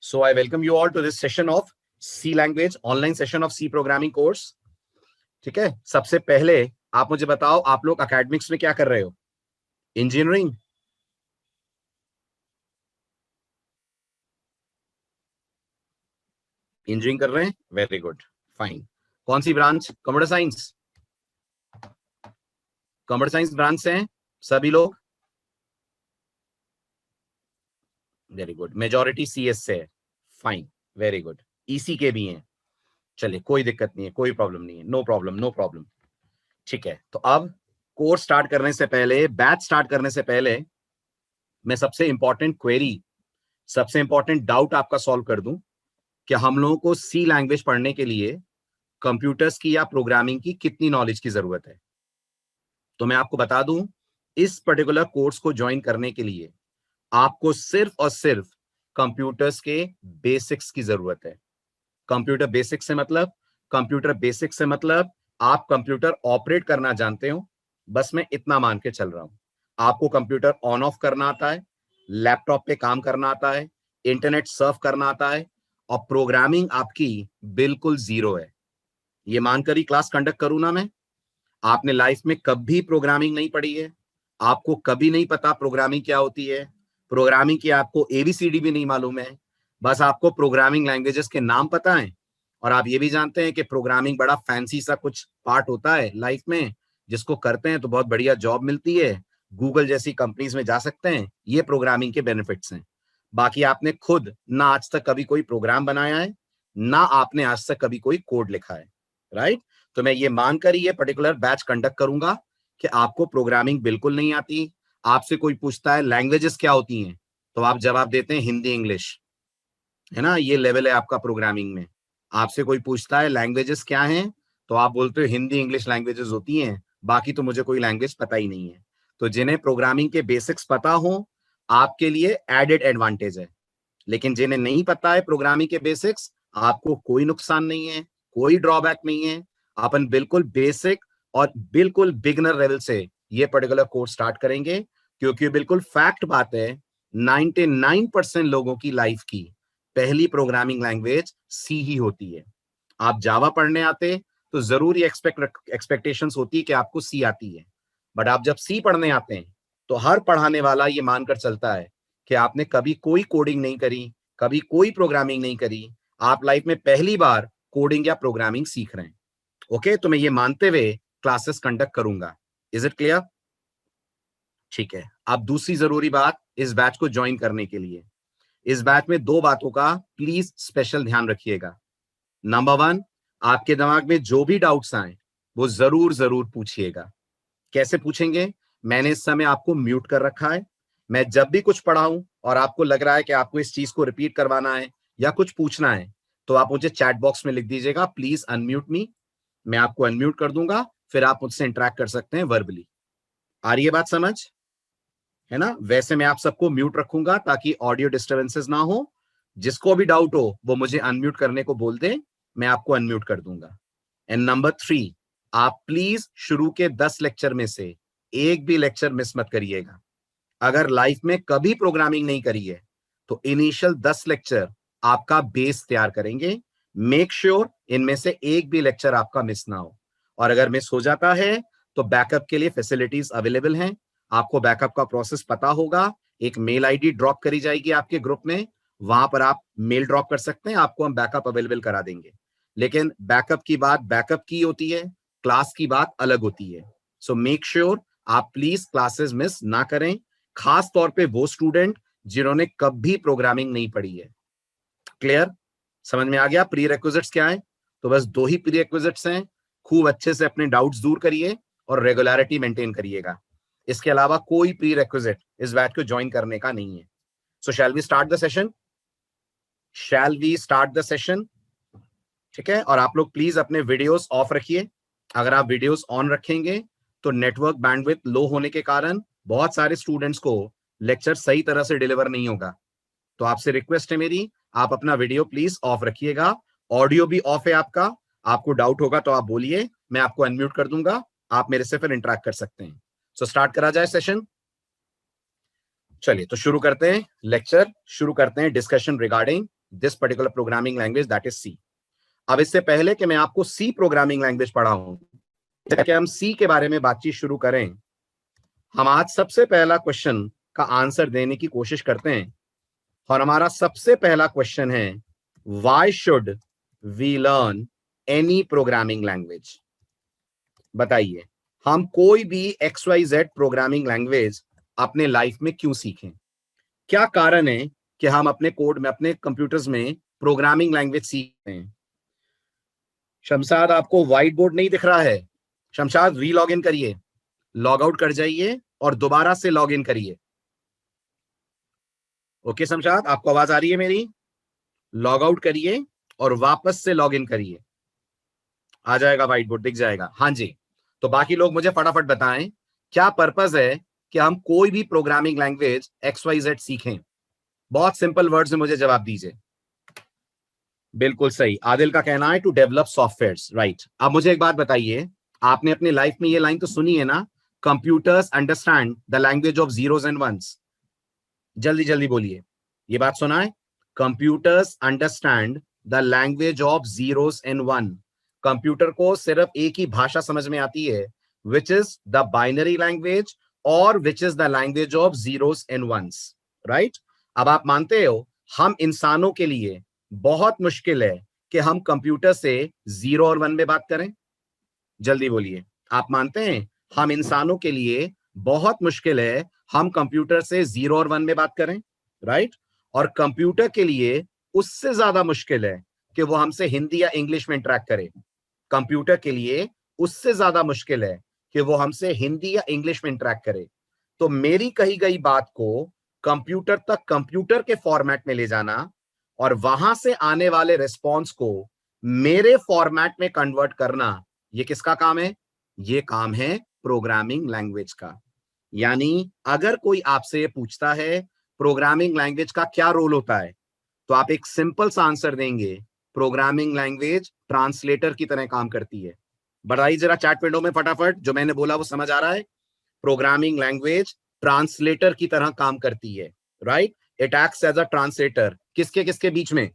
So I welcome you all to this session of C language, online session of C programming course. ठीक है, सबसे पहले आप मुझे बताओ, आप लोग एकेडमिक्स में क्या कर रहे हो? इंजीनियरिंग, इंजीनियरिंग कर रहे हैं? Very good, fine. कौन सी branch? Computer science. Computer science branch से हैं सभी लोग? Very good. मेजॉरिटी सीएस से है. Fine, very good. ईसी के भी हैं. चलिए, कोई दिक्कत नहीं है, कोई प्रॉब्लम नहीं है. No problem, no problem. ठीक है, तो अब कोर्स स्टार्ट करने से पहले, बैच स्टार्ट करने से पहले मैं सबसे इंपॉर्टेंट क्वेरी, सबसे इंपॉर्टेंट डाउट आपका सॉल्व कर दूं कि हम लोगों को सी लैंग्वेज पढ़ने के लिए कंप्यूटर्स की या प्रोग्रामिंग की कितनी नॉलेज की जरूरत है. तो मैं आपको बता दूं, इस पर्टिकुलर कोर्स को ज्वाइन करने के लिए आपको सिर्फ और सिर्फ कंप्यूटर्स के बेसिक्स की जरूरत है. कंप्यूटर बेसिक्स से मतलब, कंप्यूटर बेसिक्स से मतलब आप कंप्यूटर ऑपरेट करना जानते हो. बस मैं इतना मान के चल रहा हूं. आपको कंप्यूटर ऑन ऑफ करना आता है, लैपटॉप पे काम करना आता है, इंटरनेट सर्फ करना आता है, और प्रोग्रामिंग आपकी बिल्कुल जीरो है. ये मानकर ही क्लास कंडक्ट करूं ना मैं? आपने लाइफ में कभी प्रोग्रामिंग नहीं पढ़ी है, आपको कभी नहीं पता प्रोग्रामिंग क्या होती है, प्रोग्रामिंग की आपको एबीसीडी भी नहीं मालूम है, बस आपको प्रोग्रामिंग लैंग्वेजेस के नाम पता है, और आप ये भी जानते हैं कि प्रोग्रामिंग बड़ा फैंसी सा कुछ पार्ट होता है लाइफ में, जिसको करते हैं तो बहुत बढ़िया जॉब मिलती है, गूगल जैसी कंपनीज में जा सकते हैं. ये प्रोग्रामिंग के बेनिफिट्स हैं. बाकी आपने खुद ना आज तक कभी कोई प्रोग्राम बनाया है, ना आपने आज तक कभी कोई कोड लिखा है. राइट? तो मैं ये मानकर ही ये पर्टिकुलर बैच कंडक्ट करूंगा कि आपको प्रोग्रामिंग बिल्कुल नहीं आती. आपसे कोई पूछता है लैंग्वेजेस क्या होती हैं, तो आप जवाब देते हैं हिंदी इंग्लिश, है ना? ये लेवल है आपका प्रोग्रामिंग में. आपसे कोई पूछता है लैंग्वेजेस क्या हैं, तो आप बोलते हो हिंदी इंग्लिश लैंग्वेजेस होती हैं, बाकी तो मुझे कोई लैंग्वेज पता ही नहीं है. तो जिन्हें प्रोग्रामिंग के बेसिक्स पता हो, आपके लिए एडेड एडवांटेज है. लेकिन जिन्हें नहीं पता है प्रोग्रामिंग के बेसिक्स, आपको कोई नुकसान नहीं है, कोई ड्रॉबैक नहीं है. अपन बिल्कुल बेसिक और बिल्कुल बिगनर लेवल से ये पर्टिकुलर कोर्स स्टार्ट करेंगे, क्योंकि बिल्कुल फैक्ट बात है, 99% लोगों की लाइफ की पहली प्रोग्रामिंग लैंग्वेज सी ही होती है. आप जावा पढ़ने आते तो जरूर ये एक्सपेक्टेशंस होती कि आपको सी आती है, बट आप जब सी पढ़ने आते हैं तो हर पढ़ाने वाला ये मानकर चलता है कि आपने कभी कोई कोडिंग नहीं करी, कभी कोई प्रोग्रामिंग नहीं करी, आप लाइफ में पहली बार कोडिंग या प्रोग्रामिंग सीख रहे हैं. ओके, तो मैं ये मानते हुए क्लासेस कंडक्ट करूंगा. Is it clear? ठीक है. अब दूसरी जरूरी बात इस बैच को ज्वाइन करने के लिए, इस बैच में दो बातों का प्लीज स्पेशल ध्यान रखिएगा. नंबर वन, आपके दिमाग में जो भी डाउट्स आए वो जरूर जरूर पूछिएगा. कैसे पूछेंगे? मैंने इस समय आपको म्यूट कर रखा है. मैं जब भी कुछ पढ़ाऊं और आपको लग रहा है कि आपको इस चीज को रिपीट करवाना है या कुछ पूछना है, तो आप मुझे चैट बॉक्स में लिख दीजिएगा, प्लीज अनम्यूट मी. मैं आपको अनम्यूट कर दूंगा, फिर आप मुझसे इंटरेक्ट कर सकते हैं वर्बली. आ रही है बात समझ? है ना? वैसे मैं आप सबको म्यूट रखूंगा ताकि ऑडियो डिस्टर्बेंसेस ना हो. जिसको भी डाउट हो वो मुझे अनम्यूट करने को बोल दे, मैं आपको अनम्यूट कर दूंगा. एंड नंबर 3, आप प्लीज शुरू के 10 लेक्चर में से एक भी लेक्चर मिस मत करिएगा. अगर लाइफ में कभी प्रोग्रामिंग नहीं करी है तो इनिशियल 10 लेक्चर आपका बेस तैयार करेंगे. मेक श्योर इनमें से एक भी लेक्चर आपका मिस ना हो. और अगर मिस हो जाता है तो बैकअप के लिए फैसिलिटीज अवेलेबल हैं. आपको बैकअप का प्रोसेस पता होगा. एक मेल आईडी ड्रॉप करी जाएगी आपके ग्रुप में, वहां पर आप मेल ड्रॉप कर सकते हैं, आपको हम बैकअप अवेलेबल करा देंगे. लेकिन बैकअप की बात बैकअप की होती है, क्लास की बात अलग होती है. सो मेक श्योर आप प्लीज क्लासेस मिस ना करें, खास तौर पे वो स्टूडेंट जिन्होंने कभी प्रोग्रामिंग नहीं पढ़ी है. क्लियर? समझ में आ गया प्री रिक्विजिट्स क्या है? तो बस दो ही प्री रिक्विजिट्स हैं. खूब अच्छे से अपने डाउट्स दूर करिए और रेगुलरिटी मेंटेन करिएगा. इसके अलावा कोई प्री रिक्विजिट इस बैच को ज्वाइन करने का नहीं है. So shall we start the session? Shall we start the session? ठीक है. और आप लोग प्लीज अपने वीडियोस ऑफ रखिए. अगर आप वीडियोस ऑन रखेंगे तो नेटवर्क बैंडविड्थ लो होने के कारण बहुत सारे स्टूडेंट्स को लेक्चर सही तरह से डिलीवर नहीं होगा. तो आपसे रिक्वेस्ट है मेरी, आप अपना वीडियो प्लीज ऑफ रखिएगा. ऑडियो भी ऑफ है आपका. आपको डाउट होगा तो आप बोलिए, मैं आपको अनम्यूट कर दूंगा, आप मेरे से फिर इंटरेक्ट कर सकते हैं. सो स्टार्ट करा जाए सेशन. चलिए तो शुरू करते हैं लेक्चर, शुरू करते हैं discussion regarding this particular programming language that is C. अब इससे पहले कि मैं आपको सी प्रोग्रामिंग लैंग्वेज पढ़ाऊं, कि हम सी के बारे में बातचीत शुरू करें, हम आज सबसे पहला क्वेश्चन का आंसर देने की कोशिश करते हैं। और हमारा सबसे पहला क्वेश्चन है, why should we learn any programming language? बताइए, हम कोई भी XYZ प्रोग्रामिंग लैंग्वेज अपने लाइफ में क्यों सीखें? क्या कारण है कि हम अपने कोड में, अपने कंप्यूटर्स में प्रोग्रामिंग लैंग्वेज सीखते हैं? शमशाद, आपको व्हाइट बोर्ड नहीं दिख रहा है? शमशाद, री लॉग इन करिए, लॉग आउट कर जाइए और दोबारा से लॉग इन करिए। ओके शमशाद, आपको आवाज आ रही है मेरी? लॉग आउट करिए और वापस से लॉग इन करिए, आ जाएगा, व्हाइट बोर्ड दिख जाएगा। हाँ जी, तो बाकी लोग मुझे फटाफट बताएं, क्या पर्पस है कि हम कोई भी प्रोग्रामिंग लैंग्वेज XYZ सीखें? बहुत सिंपल वर्ड्स में मुझे जवाब दीजिए। बिल्कुल सही, आदिल का कहना है टू डेवलप सॉफ्टवेयर्स, राइट। अब मुझे एक बात बताइए, आपने अपनी लाइफ में ये लाइन तो सुनी है ना, computers understand the language of zeros and ones? जल्दी जल्दी बोलिए, ये बात सुना है? Computers understand the language of zeros and one. Computer को सिर्फ एक ही भाषा समझ में आती है, which is the binary language और which is the language of zeros and ones, right. अब आप मानते हो हम इंसानों के लिए बहुत मुश्किल है कि हम कंप्यूटर से जीरो और वन में बात करें? जल्दी बोलिए, आप मानते हैं हम इंसानों के लिए बहुत मुश्किल है हम कंप्यूटर से जीरो और वन में बात करें, राइट? और कंप्यूटर के लिए उससे ज्यादा मुश्किल है कि वो हमसे हिंदी या इंग्लिश में इंटरेक्ट करे। कंप्यूटर के लिए उससे ज्यादा मुश्किल है कि वो हमसे हिंदी या इंग्लिश में इंटरेक्ट करे। तो मेरी कही गई बात को कंप्यूटर तक, कंप्यूटर के फॉर्मेट में ले जाना और वहां से आने वाले रिस्पॉन्स को मेरे फॉर्मेट में कन्वर्ट करना, ये किसका काम है? ये काम है प्रोग्रामिंग लैंग्वेज का। यानी अगर कोई आपसे पूछता है प्रोग्रामिंग लैंग्वेज का क्या रोल होता है, तो आप एक सिंपल सा आंसर देंगे, प्रोग्रामिंग लैंग्वेज ट्रांसलेटर की तरह काम करती है। बढ़ाइए जरा चैट विंडो में फटाफट, जो मैंने बोला वो समझ आ रहा है? प्रोग्रामिंग लैंग्वेज ट्रांसलेटर की तरह काम करती है, right? It acts as a translator. किसके किसके बीच में?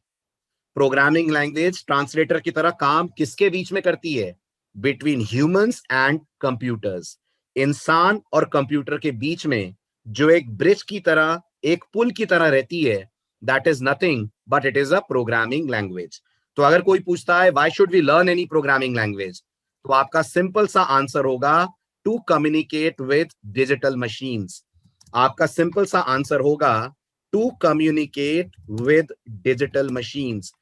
प्रोग्रामिंग लैंग्वेज ट्रांसलेटर की तरह काम किसके बीच में करती है? Between humans and computers. इंसान और कंप्यूटर के बीच में जो एक ब्रिज की तरह, एक पुल की तरह रहती है, that is nothing but it is a programming language. तो अगर कोई पूछता है why should we learn any programming language, तो आपका सिंपल सा आंसर होगा to communicate with digital machines. आपका सिंपल सा आंसर होगा to communicate with digital machines.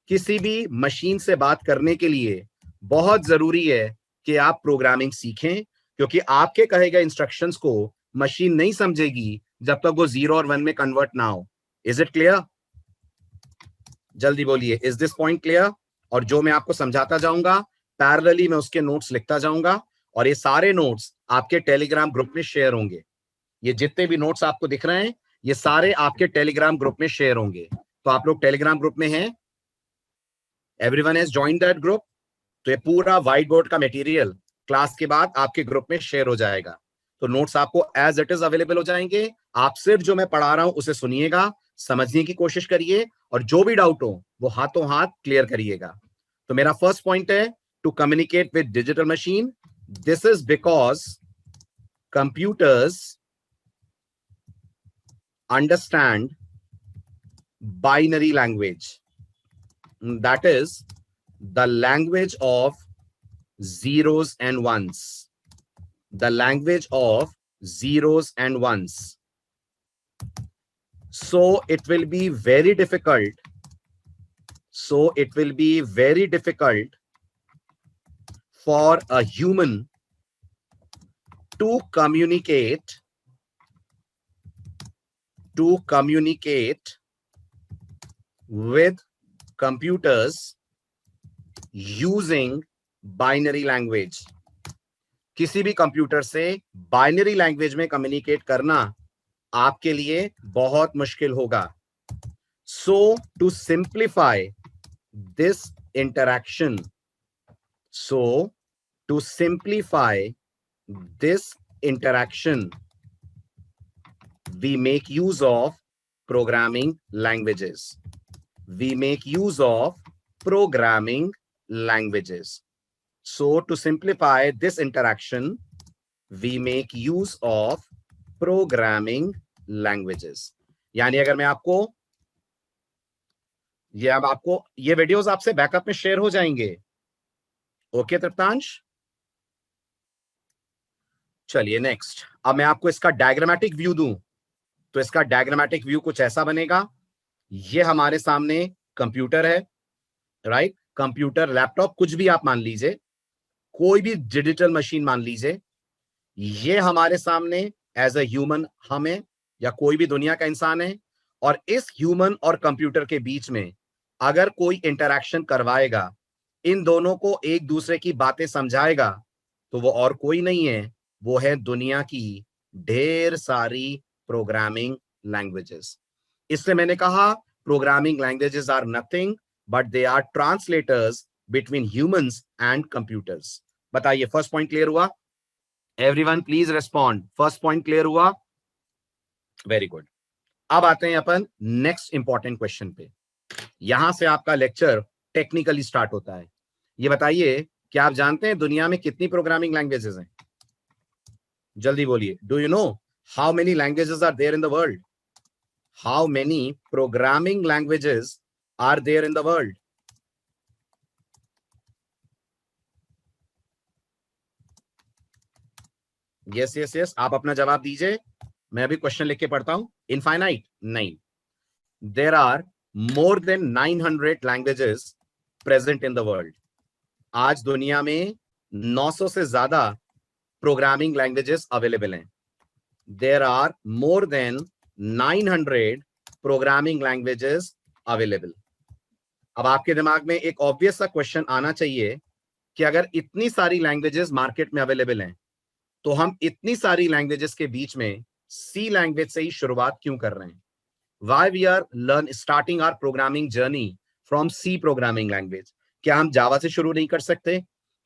किसी भी मशीन से बात करने के लिए बहुत जरूरी है कि आप प्रोग्रामिंग सीखें, क्योंकि आपके कहे गए इंस्ट्रक्शंस को मशीन नहीं समझेगी जब तक वो जीरो और वन में कन्वर्ट ना हो। Is it clear? जल्दी बोलिए, इज दिस पॉइंट क्लियर? और जो मैं आपको समझाता जाऊंगा, पैरेलली मैं उसके नोट्स लिखता जाऊंगा और ये सारे नोट्स आपके टेलीग्राम ग्रुप में शेयर होंगे। ये जितने भी नोट्स आपको दिख रहे हैं, ये सारे आपके टेलीग्राम ग्रुप में शेयर होंगे। तो आप लोग टेलीग्राम ग्रुप में हैं? Everyone has joined that group? तो ये पूरा व्हाइट बोर्ड का मटेरियल क्लास के बाद आपके ग्रुप में शेयर हो जाएगा। तो नोट्स आपको एज इट इज अवेलेबल हो जाएंगे। आप सिर्फ जो मैं पढ़ा रहा हूं उसे सुनिएगा, समझने की कोशिश करिए और जो भी डाउट हो वो हाथों हाथ क्लियर करिएगा। तो मेरा फर्स्ट पॉइंट है to communicate with digital machine. This is because computers understand binary language, that is the language of zeros and ones, the language of zeros and ones. So it will be very difficult, for a human to communicate with computers using binary language. किसी भी computer से binary language में communicate करना आपके लिए बहुत मुश्किल होगा। So to simplify this interaction, we make use of programming languages. we make use of programming languages. So to simplify this interaction, we make use of programming languages. यानी अगर मैं आपको ये वीडियोस आपसे बैकअप में शेयर हो जाएंगे. Okay तृप्तांश, चलिए नेक्स्ट. अब मैं आपको इसका डायग्रामेटिक व्यू दूं तो इसका डायग्रामेटिक व्यू कुछ ऐसा बनेगा. ये हमारे सामने कंप्यूटर है, राइट? कंप्यूटर, लैपटॉप, कुछ भी आप मान लीजिए, कोई भी डिजिटल मशीन मान लीजिए. ये हमारे सामने एज अ ह्यूमन हम है या कोई भी दुनिया का इंसान है, और इस ह्यूमन और कंप्यूटर के बीच में अगर कोई इंटरैक्शन करवाएगा, इन दोनों को एक दूसरे की बातें समझाएगा, तो वो और कोई नहीं है, वो है दुनिया की ढेर सारी प्रोग्रामिंग लैंग्वेजेस. इससे मैंने कहा programming languages are nothing but they are translators between humans and computers. बताइए, फर्स्ट पॉइंट क्लियर हुआ? Everyone please respond. First point clear हुआ? Very good. अब आते हैं अपन नेक्स्ट इंपॉर्टेंट क्वेश्चन पे. यहां से आपका लेक्चर टेक्निकली स्टार्ट होता है. ये बताइए, क्या आप जानते हैं दुनिया में कितनी प्रोग्रामिंग लैंग्वेजेस हैं? जल्दी बोलिए. Do you know how many languages are there in the world? How many programming languages are there in the world? Yes yes yes, आप अपना जवाब दीजिए. मैं अभी क्वेश्चन लिख के पढ़ता हूं. इनफाइनाइट नहीं. There are more than 900 languages present in the world. आज दुनिया में 900 से ज्यादा प्रोग्रामिंग लैंग्वेजेस अवेलेबल हैं. There are more than 900 programming languages available. अब आपके दिमाग में एक ऑब्वियस सा क्वेश्चन आना चाहिए कि अगर इतनी सारी लैंग्वेजेस मार्केट में अवेलेबल हैं, तो हम इतनी सारी लैंग्वेजेस के बीच में सी लैंग्वेज से ही शुरुआत क्यों कर रहे हैं? Why we are starting our programming journey from C programming language? क्या हम जावा से शुरू नहीं कर सकते?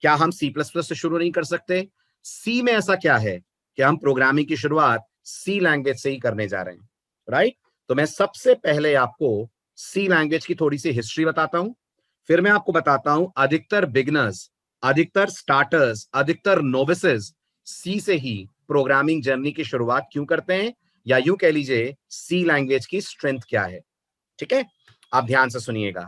क्या हम C++ से शुरू नहीं कर सकते? C में ऐसा क्या है कि हम प्रोग्रामिंग की शुरुआत C लैंग्वेज से ही करने जा रहे हैं, राइट? तो मैं सबसे पहले आपको C लैंग्वेज की थोड़ी सी हिस्ट्री बताता हूं, फिर मैं आपको बताता हूं अधिकतर बिगनर्स, अधिकतर स्टार्टर्स, अधिकतर नोविसेस C से ही प्रोग्रामिंग जर्नी की शुरुआत क्यों करते हैं, या यूं कह लीजिए सी लैंग्वेज की स्ट्रेंथ क्या है. ठीक है, आप ध्यान से सुनिएगा.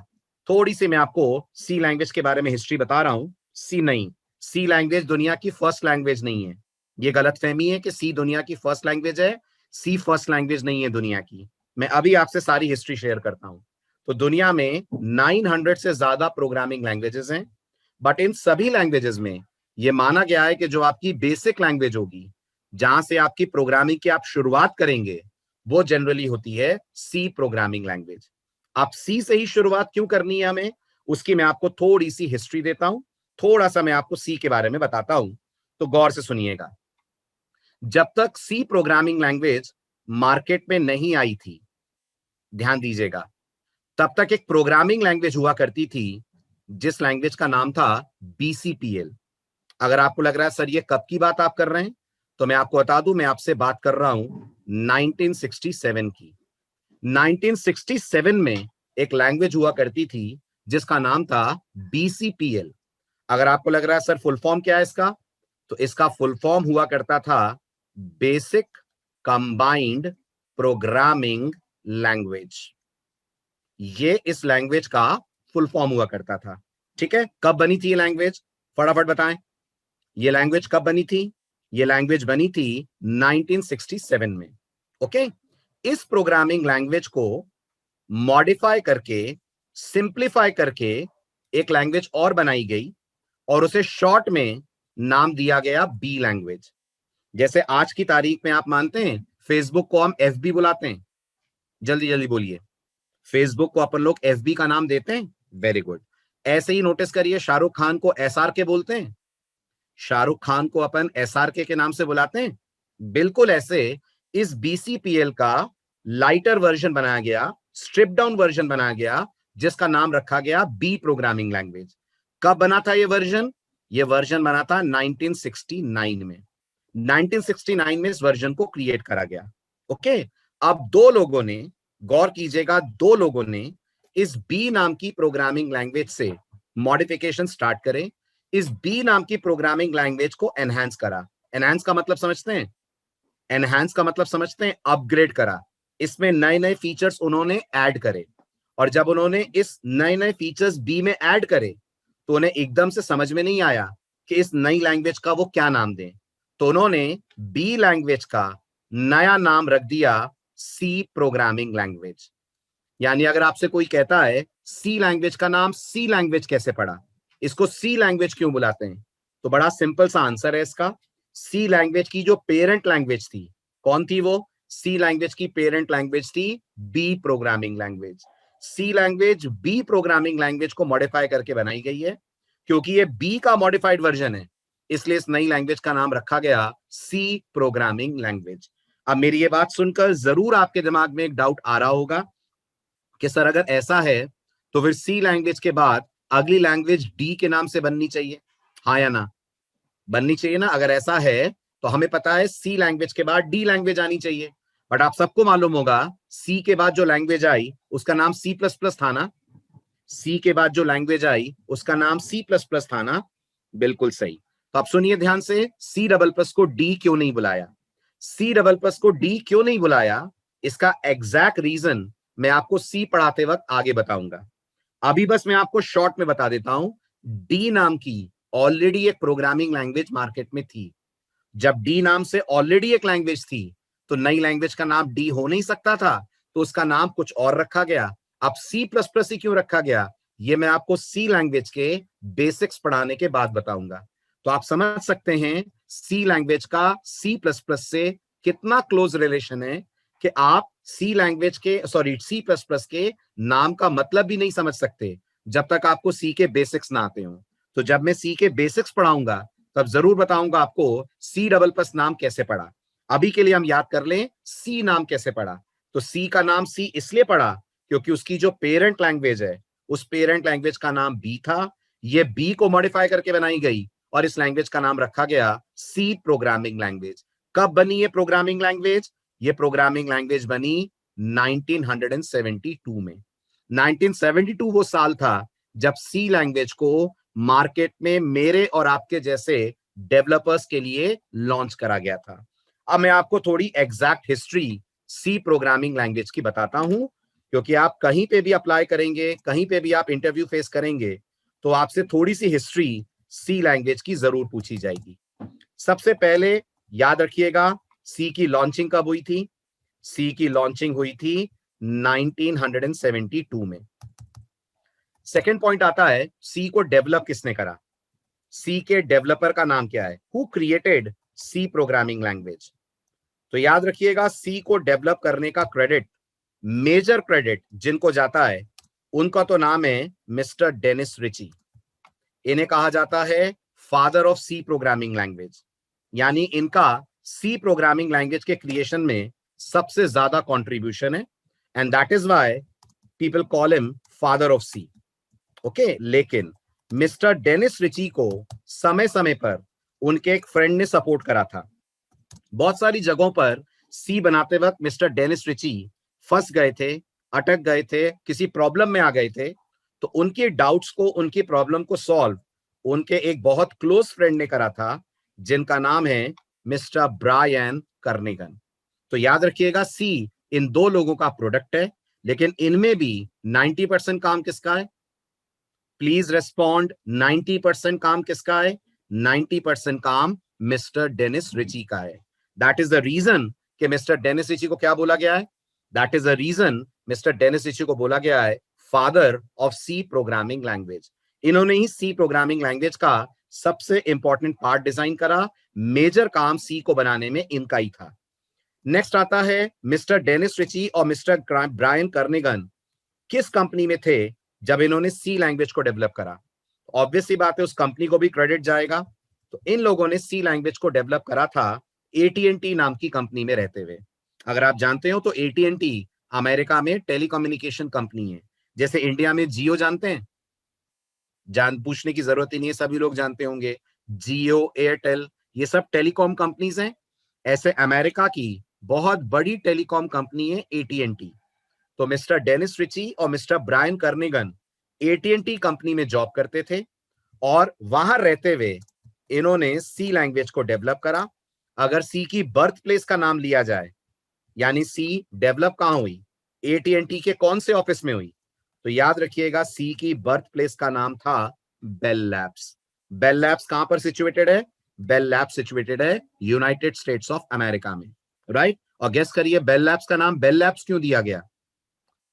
थोड़ी सी मैं आपको सी लैंग्वेज के बारे में हिस्ट्री बता रहा हूं. सी नहीं, सी लैंग्वेज दुनिया की फर्स्ट लैंग्वेज नहीं है. ये गलतफहमी है कि सी दुनिया की फर्स्ट लैंग्वेज है. सी फर्स्ट लैंग्वेज नहीं है दुनिया की. मैं अभी आपसे सारी हिस्ट्री शेयर करता हूं. तो दुनिया में 900 से ज्यादा प्रोग्रामिंग लैंग्वेजेस हैं, बट इन सभी लैंग्वेजेस में यह माना गया है कि जो आपकी बेसिक लैंग्वेज होगी, जहां से आपकी प्रोग्रामिंग की आप शुरुआत करेंगे, वो जनरली होती है सी प्रोग्रामिंग लैंग्वेज. आप सी से ही शुरुआत क्यों करनी है हमें, उसकी मैं आपको थोड़ी सी हिस्ट्री देता हूं. थोड़ा सा मैं आपको सी के बारे में बताता हूं, तो गौर से सुनिएगा. जब तक सी प्रोग्रामिंग लैंग्वेज मार्केट में नहीं आई थी, ध्यान दीजिएगा, तब तक एक प्रोग्रामिंग लैंग्वेज हुआ करती थी जिस लैंग्वेज का नाम था BCPL. अगर आपको लग रहा है सर ये कब की बात आप कर रहे हैं, तो मैं आपको बता दूं, मैं आपसे बात कर रहा हूं 1967 की. 1967 में एक लैंग्वेज हुआ करती थी जिसका नाम था BCPL. अगर आपको लग रहा है सर फुल फॉर्म क्या है इसका, तो इसका फुल फॉर्म हुआ करता था बेसिक कंबाइंड प्रोग्रामिंग लैंग्वेज. ये इस लैंग्वेज का फुल फॉर्म हुआ करता था. ठीक है, कब बनी थी ये लैंग्वेज, फटाफट बताएं. ये लैंग्वेज कब बनी थी? ये लैंग्वेज बनी थी 1967 में. ओके, इस प्रोग्रामिंग लैंग्वेज को मॉडिफाई करके, सिंप्लीफाई करके एक लैंग्वेज और बनाई गई, और उसे शॉर्ट में नाम दिया गया बी लैंग्वेज. जैसे आज की तारीख में आप मानते हैं फेसबुक को हम FB बुलाते हैं? जल्दी जल्दी बोलिए. फेसबुक को अपन लोग FB का नाम देते हैं. Very good. ऐसे ही नोटिस करिए, शाहरुख खान को SRK बोलते हैं. शाहरुख खान को अपन SRK के नाम से बुलाते हैं. बिल्कुल ऐसे इस BCPL का लाइटर वर्जन बनाया गया, स्ट्रिप डाउन वर्जन बनाया गया, जिसका नाम रखा गया बी प्रोग्रामिंग लैंग्वेज. कब बना था ये वर्जन? ये वर्जन बना था 1969 में. 1969 में इस वर्जन को क्रिएट करा गया. ओके, अब दो लोगों ने, गौर कीजिएगा, दो लोगों ने इस बी नाम की प्रोग्रामिंग लैंग्वेज से मॉडिफिकेशन स्टार्ट करे, इस बी नाम की प्रोग्रामिंग लैंग्वेज को एनहांस करा। एनहांस का मतलब समझते हैं? एनहांस का मतलब समझते हैं? अपग्रेड करा। इसमें नए नए फीचर्स उन्होंने ऐड करे, और जब उन्होंने इस नए नए फीचर्स बी में ऐड करे तो उन्हें एकदम से समझ में नहीं आया कि इस नई लैंग्वेज का वो क्या नाम दें। तो उन्होंने बी लैंग्वेज का नया नाम रख दिया सी प्रोग्रामिंग लैंग्वेज। यानी अगर आपसे कोई कहता है सी लैंग्वेज का नाम सी लैंग्वेज कैसे पड़ा, इसको सी लैंग्वेज क्यों बुलाते हैं, तो बड़ा सिंपल सा आंसर है इसका। सी लैंग्वेज की जो पेरेंट लैंग्वेज थी, कौन थी वो? सी लैंग्वेज की पेरेंट लैंग्वेज थी बी प्रोग्रामिंग लैंग्वेज। सी लैंग्वेज बी प्रोग्रामिंग लैंग्वेज को मॉडिफाई करके बनाई गई है। क्योंकि ये बी का मॉडिफाइड वर्जन है, इसलिए इस नई लैंग्वेज का नाम रखा गया सी प्रोग्रामिंग लैंग्वेज। अब मेरी ये बात सुनकर जरूर आपके दिमाग में एक डाउट आ रहा होगा कि सर अगर ऐसा है तो फिर सी लैंग्वेज के बाद अगली लैंग्वेज डी के नाम से बननी चाहिए, हाँ या ना? बननी चाहिए ना। अगर ऐसा है तो हमें पता है सी लैंग्वेज के बाद डी लैंग्वेज आनी चाहिए। बट आप सबको मालूम होगा सी के बाद जो लैंग्वेज आई उसका नाम सी प्लस प्लस था ना। सी के बाद जो लैंग्वेज आई उसका नाम सी प्लस प्लस था ना। बिल्कुल सही। तो आप सुनिए ध्यान से, सी डबल प्लस को डी क्यों नहीं बुलाया? सी डबल प्लस को डी क्यों नहीं बुलाया, इसका एग्जैक्ट रीजन मैं आपको सी पढ़ाते वक्त आगे बताऊंगा। अभी बस मैं आपको शॉर्ट में बता देता हूं, डी नाम की ऑलरेडी एक प्रोग्रामिंग लैंग्वेज मार्केट में थी। जब डी नाम से ऑलरेडी एक लैंग्वेज थी तो नई लैंग्वेज का नाम डी हो नहीं सकता था, तो उसका नाम कुछ और रखा गया। अब सी प्लस प्लस ही क्यों रखा गया, ये मैं आपको सी लैंग्वेज के बेसिक्स पढ़ाने के बाद बताऊंगा। तो आप समझ सकते हैं सी लैंग्वेज का सी प्लस प्लस से कितना क्लोज रिलेशन है कि आप सी लैंग्वेज के सी प्लस प्लस के नाम का मतलब भी नहीं समझ सकते जब तक आपको सी के बेसिक्स ना आते हो। तो जब मैं सी के बेसिक्स पढ़ाऊंगा तब जरूर बताऊंगा आपको सी डबल प्लस नाम कैसे पड़ा। अभी के लिए हम याद कर लें सी नाम कैसे पड़ा। तो सी का नाम सी इसलिए पड़ा क्योंकि उसकी जो पेरेंट लैंग्वेज है उस पेरेंट लैंग्वेज का नाम बी था। ये बी को मॉडिफाई करके बनाई गई और इस लैंग्वेज का नाम रखा गया सी प्रोग्रामिंग लैंग्वेज। कब बनी ये प्रोग्रामिंग लैंग्वेज? ये प्रोग्रामिंग लैंग्वेज बनी 1972 में। 1972 वो साल था जब सी लैंग्वेज को मार्केट में मेरे और आपके जैसे डेवलपर्स के लिए लॉन्च करा गया था। अब मैं आपको थोड़ी exact history C programming language की बताता हूं, क्योंकि आप कहीं पे भी अप्लाई करेंगे, कहीं पे भी आप इंटरव्यू फेस करेंगे तो आपसे थोड़ी सी हिस्ट्री सी लैंग्वेज की जरूर पूछी जाएगी। सबसे पहले याद रखिएगा सी की लॉन्चिंग कब हुई थी? सी की लॉन्चिंग हुई थी 1972 में। सेकेंड पॉइंट आता है सी को डेवलप किसने करा? सी के डेवलपर का नाम क्या है? Who created C programming language? तो याद रखिएगा सी को डेवलप करने का क्रेडिट, मेजर क्रेडिट जिनको जाता है उनका तो नाम है मिस्टर डेनिस रिची। इन्हें कहा जाता है father of C programming language. यानी इनका सी प्रोग्रामिंग लैंग्वेज के क्रिएशन में सबसे ज्यादा कंट्रीब्यूशन है, and that is why people call him father of C. Okay, लेकिन मिस्टर डेनिस रिची को समय समय पर उनके एक फ्रेंड ने सपोर्ट करा था। बहुत सारी जगहों पर सी बनाते वक्त मिस्टर डेनिस रिची फंस गए थे, अटक गए थे, किसी प्रॉब्लम में आ गए थे। तो उनके डाउट्स को, उनकी प्रॉब्लम को सॉल्व उनके एक बहुत क्लोज फ्रेंड ने करा था जिनका नाम है मिस्टर ब्रायन कर्निगन। तो याद रखिएगा सी इन दो लोगों का प्रोडक्ट है, लेकिन इनमें भी 90% काम किसका है? Please respond. 90% काम किसका है? 90% काम मिस्टर डेनिस रिची का है। दैट इज द रीजन कि मिस्टर डेनिस रिची को क्या बोला गया है? That is the reason mister Dennis Ritchie को बोला गया है father of C programming language. इन्होंने ही सी प्रोग्रामिंग लैंग्वेज का सबसे इंपॉर्टेंट पार्ट डिजाइन करा। मेजर काम सी को बनाने में इनका ही था। नेक्स्ट आता है मिस्टर डेनिस रिची और मिस्टर ब्रायन कर्निगन किस कंपनी में थे जब इन्होंने सी लैंग्वेज को डेवलप करा? ऑब्वियसली बात है उस कंपनी को भी क्रेडिट जाएगा। तो इन लोगों ने सी लैंग्वेज को डेवलप करा था AT&T नाम की कंपनी में रहते हुए। अगर आप जानते हो तो AT&T अमेरिका में टेलीकम्युनिकेशन कंपनी है। जैसे इंडिया में जियो जानते हैं, जान पूछने की जरूरत ही नहीं है, सभी लोग जानते होंगे। जियो, एयरटेल, ये सब टेलीकॉम कंपनीज हैं। ऐसे अमेरिका की बहुत बड़ी टेलीकॉम कंपनी है AT&T। तो मिस्टर डेनिस रिची और mister Brian Kernighan AT&T company में जॉब करते थे और वहां रहते हुए इन्होंने सी लैंग्वेज को डेवलप करा। अगर सी की बर्थ प्लेस का नाम लिया जाए, यानी सी डेवलप कहां हुई, AT&T के कौन से ऑफिस में हुई, तो याद रखिएगा सी की बर्थ प्लेस का नाम था बेल लैब्स। बेल लैब्स कहां पर सिचुएटेड है? बेल लैब्स सिचुएटेड है यूनाइटेड स्टेट्स ऑफ अमेरिका में, राइट। और गेस करिए बेल लैब्स का नाम बेल लैब्स क्यों दिया गया?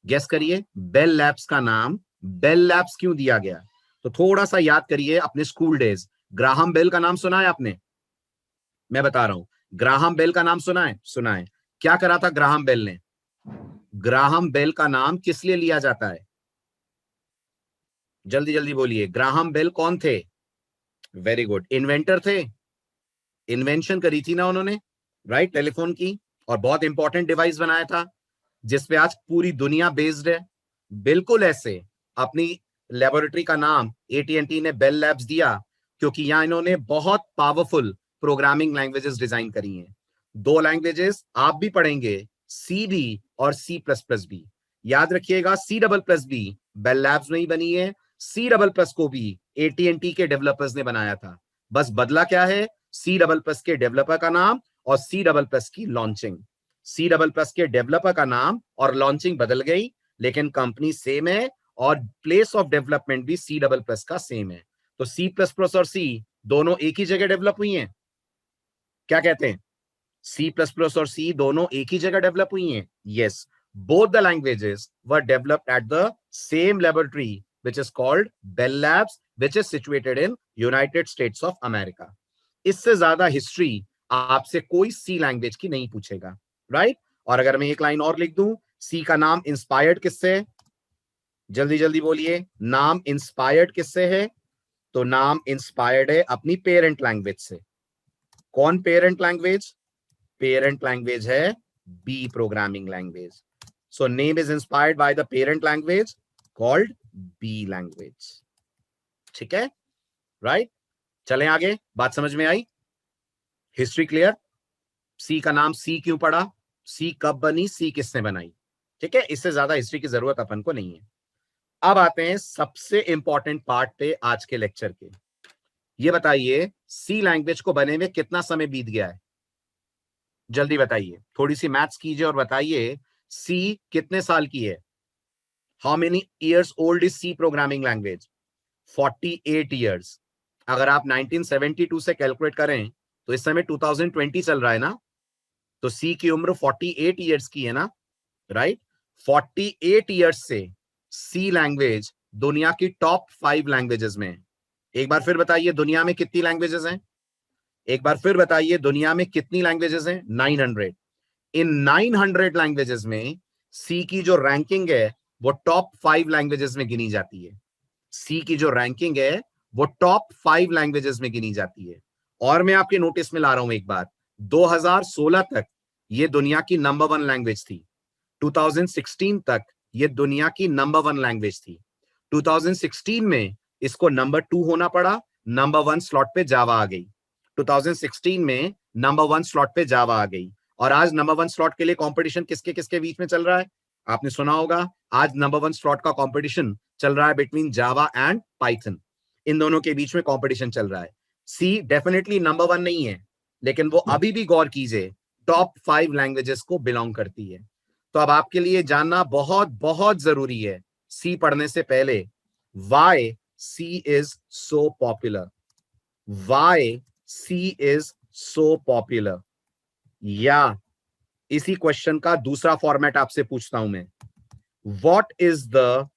गेस करिए बेल लैब्स का नाम बेल लैब्स क्यों दिया गया? तो थोड़ा सा याद करिए अपने स्कूल डेज। ग्राहम बेल का नाम सुना है आपने? मैं बता रहा हूं, ग्राहम बेल का नाम सुना है? सुना है। क्या करा था ग्राहम बेल ने? ग्राहम बेल का नाम किस लिए लिया जाता है? जल्दी जल्दी बोलिए, ग्राहम बेल कौन थे? वेरी गुड, इन्वेंटर थे। इन्वेंशन करी थी ना उन्होंने, राइट, टेलीफोन की, और बहुत इंपॉर्टेंट डिवाइस बनाया था जिसपे आज पूरी दुनिया बेस्ड है। बिल्कुल ऐसे अपनी लेबोरेटरी का नाम AT&T ने बेल लैब्स दिया क्योंकि यहां इन्होंने बहुत पावरफुल प्रोग्रामिंग लैंग्वेजेस डिजाइन करी हैं। दो लैंग्वेजेस आप भी पढ़ेंगे, सी भी और C++ भी। याद रखिएगा C++ बेल लैब्स में ही बनी है। C++ को भी AT&T के डेवलपर्स ने बनाया था। बस बदला क्या है? C++ के डेवलपर का नाम और C++ की लॉन्चिंग। C++ के डेवलपर का नाम और लॉन्चिंग बदल गई, लेकिन कंपनी सेम है और प्लेस ऑफ डेवलपमेंट भी C++ का सेम है। तो C++ और C दोनों एक ही जगह डेवलप हुई हैं। क्या कहते हैं? C++ और C दोनों एक ही जगह डेवलप हुई हैं। Yes, both the languages were developed at the same laboratory which is called Bell Labs, which is situated in United States of America. इससे ज्यादा हिस्ट्री आपसे कोई सी लैंग्वेज की नहीं पूछेगा, राइट। और अगर मैं एक लाइन और लिख दूं, सी का नाम इंस्पायर्ड किससे है? जल्दी जल्दी बोलिए, नाम इंस्पायर्ड किससे है? तो नाम इंस्पायर्ड है अपनी पेरेंट लैंग्वेज से। कौन पेरेंट लैंग्वेज? पेरेंट लैंग्वेज है B programming language. So name is inspired by the parent language called B language. ठीक है, राइट। चलें आगे, बात समझ में आई? History clear? सी का नाम सी क्यों पड़ा, सी कब बनी, सी किसने बनाई? ठीक है, इससे ज्यादा हिस्ट्री की जरूरत अपन को नहीं है। अब आते हैं सबसे इंपॉर्टेंट पार्ट पे आज के लेक्चर के। ये बताइए सी लैंग्वेज को बने में कितना समय बीत गया है? जल्दी बताइए, थोड़ी सी मैथ्स कीजिए और बताइए सी कितने साल की है? How many years old is C programming language? 48 years. अगर आप 1972 से कैलकुलेट करें तो इस समय 2020 चल रहा है ना, तो सी की उम्र 48 ईयर्स की है ना, राइट। 48 ईयर्स से सी लैंग्वेज दुनिया की टॉप 5 लैंग्वेजेस में है। एक बार फिर बताइए दुनिया में कितनी लैंग्वेजेस हैं? एक बार फिर बताइए दुनिया में कितनी लैंग्वेजेस हैं? 900। इन 900 लैंग्वेजेस में सी की जो रैंकिंग है वो टॉप 5 लैंग्वेजेस में गिनी जाती है। सी की जो रैंकिंग है वो टॉप 5 लैंग्वेजेस में गिनी जाती है। और मैं आपके नोटिस में ला रहा हूं एक बात, 2016 तक ये दुनिया की नंबर 1 लैंग्वेज थी। 2016 तक ये दुनिया की नंबर 1 लैंग्वेज थी। 2016 में इसको नंबर 2 होना पड़ा, नंबर 1 स्लॉट पे जावा आ गई। 2016 में नंबर 1 स्लॉट पे जावा आ गई। और आज नंबर 1 स्लॉट के लिए कंपटीशन किसके किसके बीच में चल रहा है? आपने सुना होगा, आज नंबर 1 स्लॉट का कंपटीशन चल रहा है बिटवीन जावा एंड पाइथन। इन दोनों के बीच में कंपटीशन चल रहा है। सी डेफिनेटली नंबर 1 नहीं है, लेकिन वो अभी भी गौर कीजिए टॉप 5 लैंग्वेजेस को बिलोंग करती है। तो अब आपके लिए जानना बहुत बहुत जरूरी है सी पढ़ने से पहले, why C is so popular. Why C is so popular. या इसी क्वेश्चन का दूसरा फॉर्मेट आपसे पूछता हूं मैं, what is the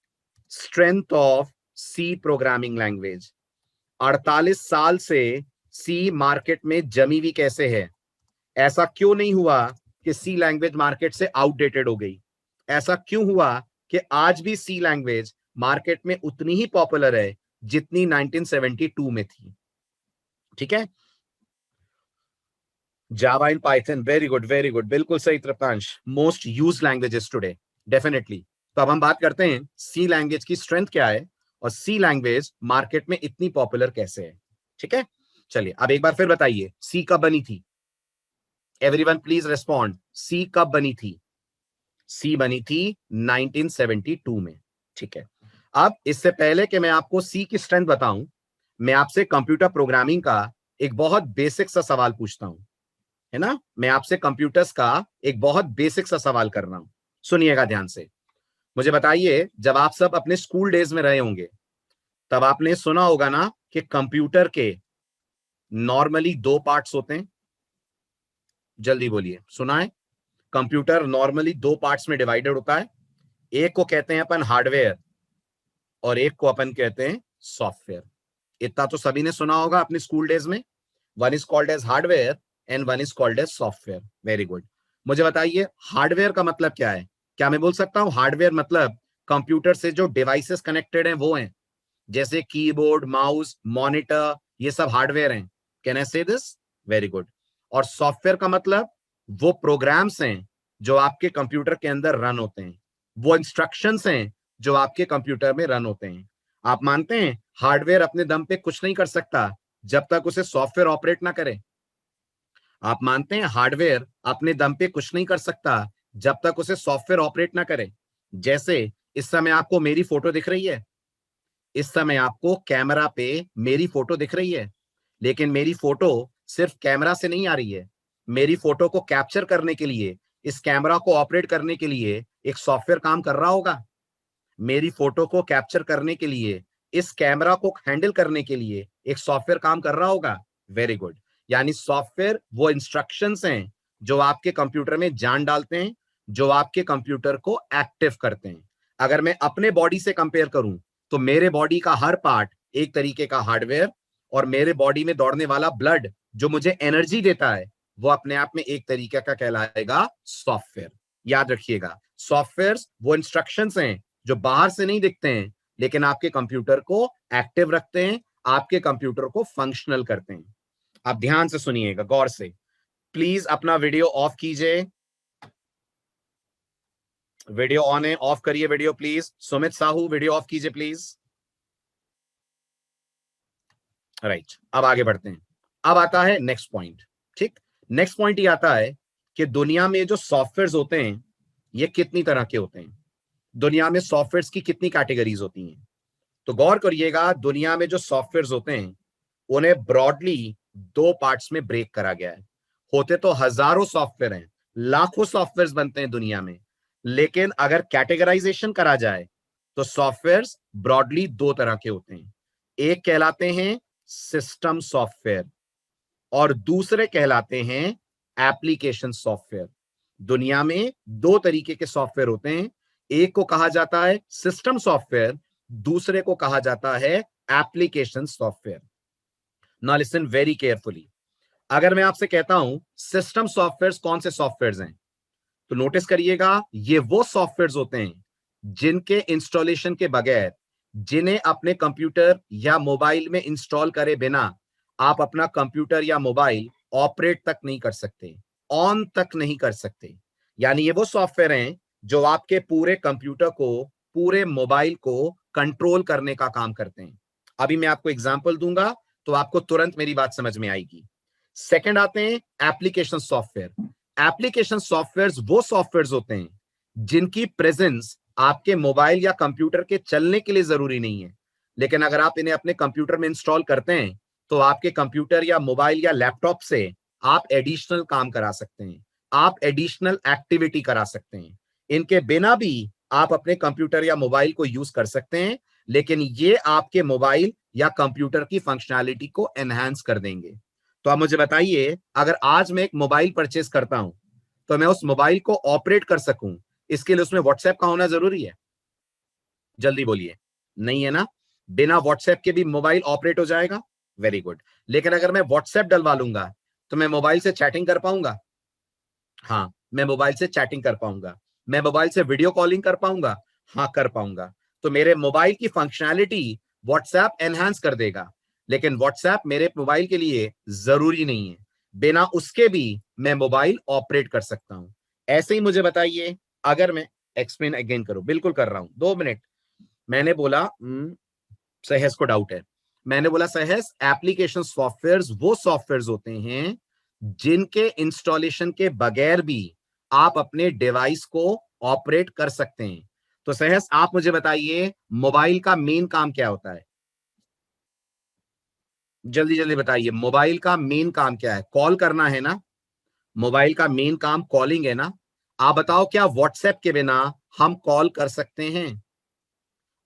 strength of C programming language? 48 साल से सी मार्केट में जमी हुई कैसे है? ऐसा क्यों नहीं हुआ कि सी लैंग्वेज मार्केट से आउटडेटेड हो गई? ऐसा क्यों हुआ कि आज भी सी लैंग्वेज मार्केट में उतनी ही पॉपुलर है जितनी 1972 में थी? ठीक है, Java and Python, very good very good, बिल्कुल सही Triptansh, most used languages today, definitely. तो अब हम बात करते हैं सी लैंग्वेज की स्ट्रेंथ क्या है और सी लैंग्वेज मार्केट में इतनी पॉपुलर कैसे है। ठीक है, चलिए अब एक बार फिर बताइए सी कब बनी थी? एवरीवन प्लीज रेस्पॉन्ड, सी कब बनी थी? सी बनी थी 1972 में। ठीक है, अब इससे पहले कि मैं आपको सी की स्ट्रेंथ बताऊं, मैं आपसे कंप्यूटर प्रोग्रामिंग का एक बहुत बेसिक सा सवाल पूछता हूं, है ना। मैं आपसे कंप्यूटर्स का एक बहुत बेसिक सा सवाल कर रहा हूं, सुनिएगा ध्यान से। मुझे बताइए, जब आप सब अपने स्कूल डेज में रहे होंगे तब आपने सुना होगा ना कि कंप्यूटर के नॉर्मली दो पार्ट्स होते हैं। जल्दी बोलिए, सुना है? कंप्यूटर नॉर्मली दो पार्ट्स में डिवाइडेड होता है। एक को कहते हैं अपन हार्डवेयर और एक को अपन कहते हैं सॉफ्टवेयर। इतना तो सभी ने सुना होगा अपने स्कूल डेज में। One is called as hardware and one is called as software. Very good. मुझे बताइए, हार्डवेयर का मतलब क्या है? क्या मैं बोल सकता हूं हार्डवेयर मतलब कंप्यूटर से जो डिवाइसेस कनेक्टेड हैं वो हैं, जैसे कीबोर्ड, माउस, मॉनिटर, ये सब हार्डवेयर हैं। कैन आई से दिस? Very good. और सॉफ्टवेयर का मतलब वो प्रोग्राम्स हैं जो आपके कंप्यूटर के अंदर रन होते हैं, वो इंस्ट्रक्शंस हैं जो आपके कंप्यूटर में रन होते हैं। आप मानते हैं हार्डवेयर अपने दम पे कुछ नहीं कर सकता जब तक उसे सॉफ्टवेयर ऑपरेट ना करे? आप मानते हैं हार्डवेयर अपने दम पे कुछ नहीं कर सकता जब तक उसे सॉफ्टवेयर ऑपरेट ना करे? जैसे इस समय आपको मेरी फोटो दिख रही है, इस समय आपको कैमरा पे मेरी फोटो दिख रही है, लेकिन मेरी फोटो सिर्फ कैमरा से नहीं आ रही है। मेरी फोटो को कैप्चर करने के लिए, इस कैमरा को ऑपरेट करने के लिए एक सॉफ्टवेयर काम कर रहा होगा। मेरी फोटो को कैप्चर करने के लिए, इस कैमरा को हैंडल करने के लिए एक सॉफ्टवेयर काम कर रहा होगा। Very good. यानी सॉफ्टवेयर वो इंस्ट्रक्शंस हैं जो आपके कंप्यूटर में जान डालते हैं, जो आपके कंप्यूटर को एक्टिव करते हैं। अगर मैं अपने बॉडी से कंपेयर करूं तो मेरे बॉडी का हर पार्ट एक तरीके का हार्डवेयर, और मेरे बॉडी में दौड़ने वाला ब्लड जो मुझे एनर्जी देता है वो अपने आप में एक तरीके का कहलाएगा सॉफ्टवेयर। याद रखिएगा, सॉफ्टवेयर वो इंस्ट्रक्शंस हैं जो बाहर से नहीं दिखते हैं, लेकिन आपके कंप्यूटर को एक्टिव रखते हैं, आपके कंप्यूटर को फंक्शनल करते हैं। आप ध्यान से सुनिएगा, गौर से। प्लीज अपना वीडियो ऑफ कीजिए। वीडियो ऑन है, ऑफ करिए video please. Sumit Sahu, video of कीजिए प्लीज। राइट, अब आगे बढ़ते हैं। अब आता है नेक्स्ट पॉइंट। ठीक, नेक्स्ट पॉइंट ये आता है कि दुनिया में जो सॉफ्टवेयर होते हैं ये कितनी तरह के होते हैं। दुनिया में सॉफ्टवेयर की कितनी कैटेगरीज होती हैं? तो गौर करिएगा, दुनिया में जो सॉफ्टवेयर होते हैं उन्हें ब्रॉडली दो पार्ट्स में ब्रेक करा गया है। होते तो हजारों सॉफ्टवेयर हैं, लाखों सॉफ्टवेयर बनते हैं दुनिया में, लेकिन अगर कैटेगराइजेशन करा जाए तो सॉफ्टवेयर ब्रॉडली दो तरह के होते हैं। एक कहलाते हैं सिस्टम सॉफ्टवेयर और दूसरे कहलाते हैं एप्लीकेशन सॉफ्टवेयर। दुनिया में दो तरीके के सॉफ्टवेयर होते हैं, एक को कहा जाता है सिस्टम सॉफ्टवेयर, दूसरे को कहा जाता है application software. Now listen very carefully. अगर मैं आपसे कहता हूं सिस्टम सॉफ्टवेयर कौन से सॉफ्टवेयर हैं, तो नोटिस करिएगा ये वो सॉफ्टवेयर होते हैं जिनके इंस्टॉलेशन के बगैर, जिन्हें अपने कंप्यूटर या मोबाइल में इंस्टॉल करे बिना आप अपना कंप्यूटर या मोबाइल ऑपरेट तक नहीं कर सकते, ऑन तक नहीं कर सकते। यानी ये वो सॉफ्टवेयर हैं जो आपके पूरे कंप्यूटर को, पूरे मोबाइल को कंट्रोल करने का काम करते हैं। अभी मैं आपको एग्जांपल दूंगा तो आपको तुरंत मेरी बात समझ में आएगी। सेकंड आते हैं एप्लीकेशन सॉफ्टवेयर। एप्लीकेशन सॉफ्टवेयर वो सॉफ्टवेयर होते हैं जिनकी प्रेजेंस आपके मोबाइल या कंप्यूटर के चलने के लिए जरूरी नहीं है, लेकिन अगर आप इन्हें अपने कंप्यूटर में इंस्टॉल करते हैं तो आपके कंप्यूटर या मोबाइल या लैपटॉप से आप एडिशनल काम करा सकते हैं, आप एडिशनल एक्टिविटी करा सकते हैं। इनके बिना भी आप अपने कंप्यूटर या मोबाइल को यूज कर सकते हैं, लेकिन ये आपके मोबाइल या कंप्यूटर की फंक्शनैलिटी को एनहांस कर देंगे। तो आप मुझे बताइए, अगर आज मैं एक मोबाइल परचेज करता हूं तो मैं उस मोबाइल को ऑपरेट कर सकूं, इसके लिए उसमें व्हाट्सएप का होना जरूरी है? जल्दी बोलिए, नहीं है ना। बिना व्हाट्सएप के भी मोबाइल ऑपरेट हो जाएगा। Very good. लेकिन अगर मैं व्हाट्सएप डलवा लूंगा तो मैं मोबाइल से चैटिंग कर पाऊंगा? हाँ, मैं मोबाइल से चैटिंग कर पाऊंगा। मैं मोबाइल से वीडियो कॉलिंग कर पाऊंगा? हाँ, कर पाऊंगा। तो मेरे मोबाइल की फंक्शनैलिटी व्हाट्सएप एनहांस कर देगा, लेकिन व्हाट्सएप मेरे मोबाइल के लिए जरूरी नहीं है। बिना उसके भी मैं मोबाइल ऑपरेट कर सकता हूं। ऐसे ही मुझे बताइए, अगर मैं एक्सप्लेन अगेन करूं, बिल्कुल कर रहा हूं, 2 मिनट। मैंने बोला सहस को डाउट है। मैंने बोला सहस, एप्लीकेशन सॉफ्टवेयर वो सॉफ्टवेयर होते हैं जिनके इंस्टॉलेशन के बगैर भी आप अपने डिवाइस को ऑपरेट कर सकते हैं। तो सहस आप मुझे बताइए मोबाइल का मेन काम क्या होता है? जल्दी जल्दी बताइए, मोबाइल का मेन काम क्या है? कॉल करना है ना? मोबाइल का मेन काम कॉलिंग है ना? आप बताओ क्या व्हाट्सएप के बिना हम कॉल कर सकते हैं?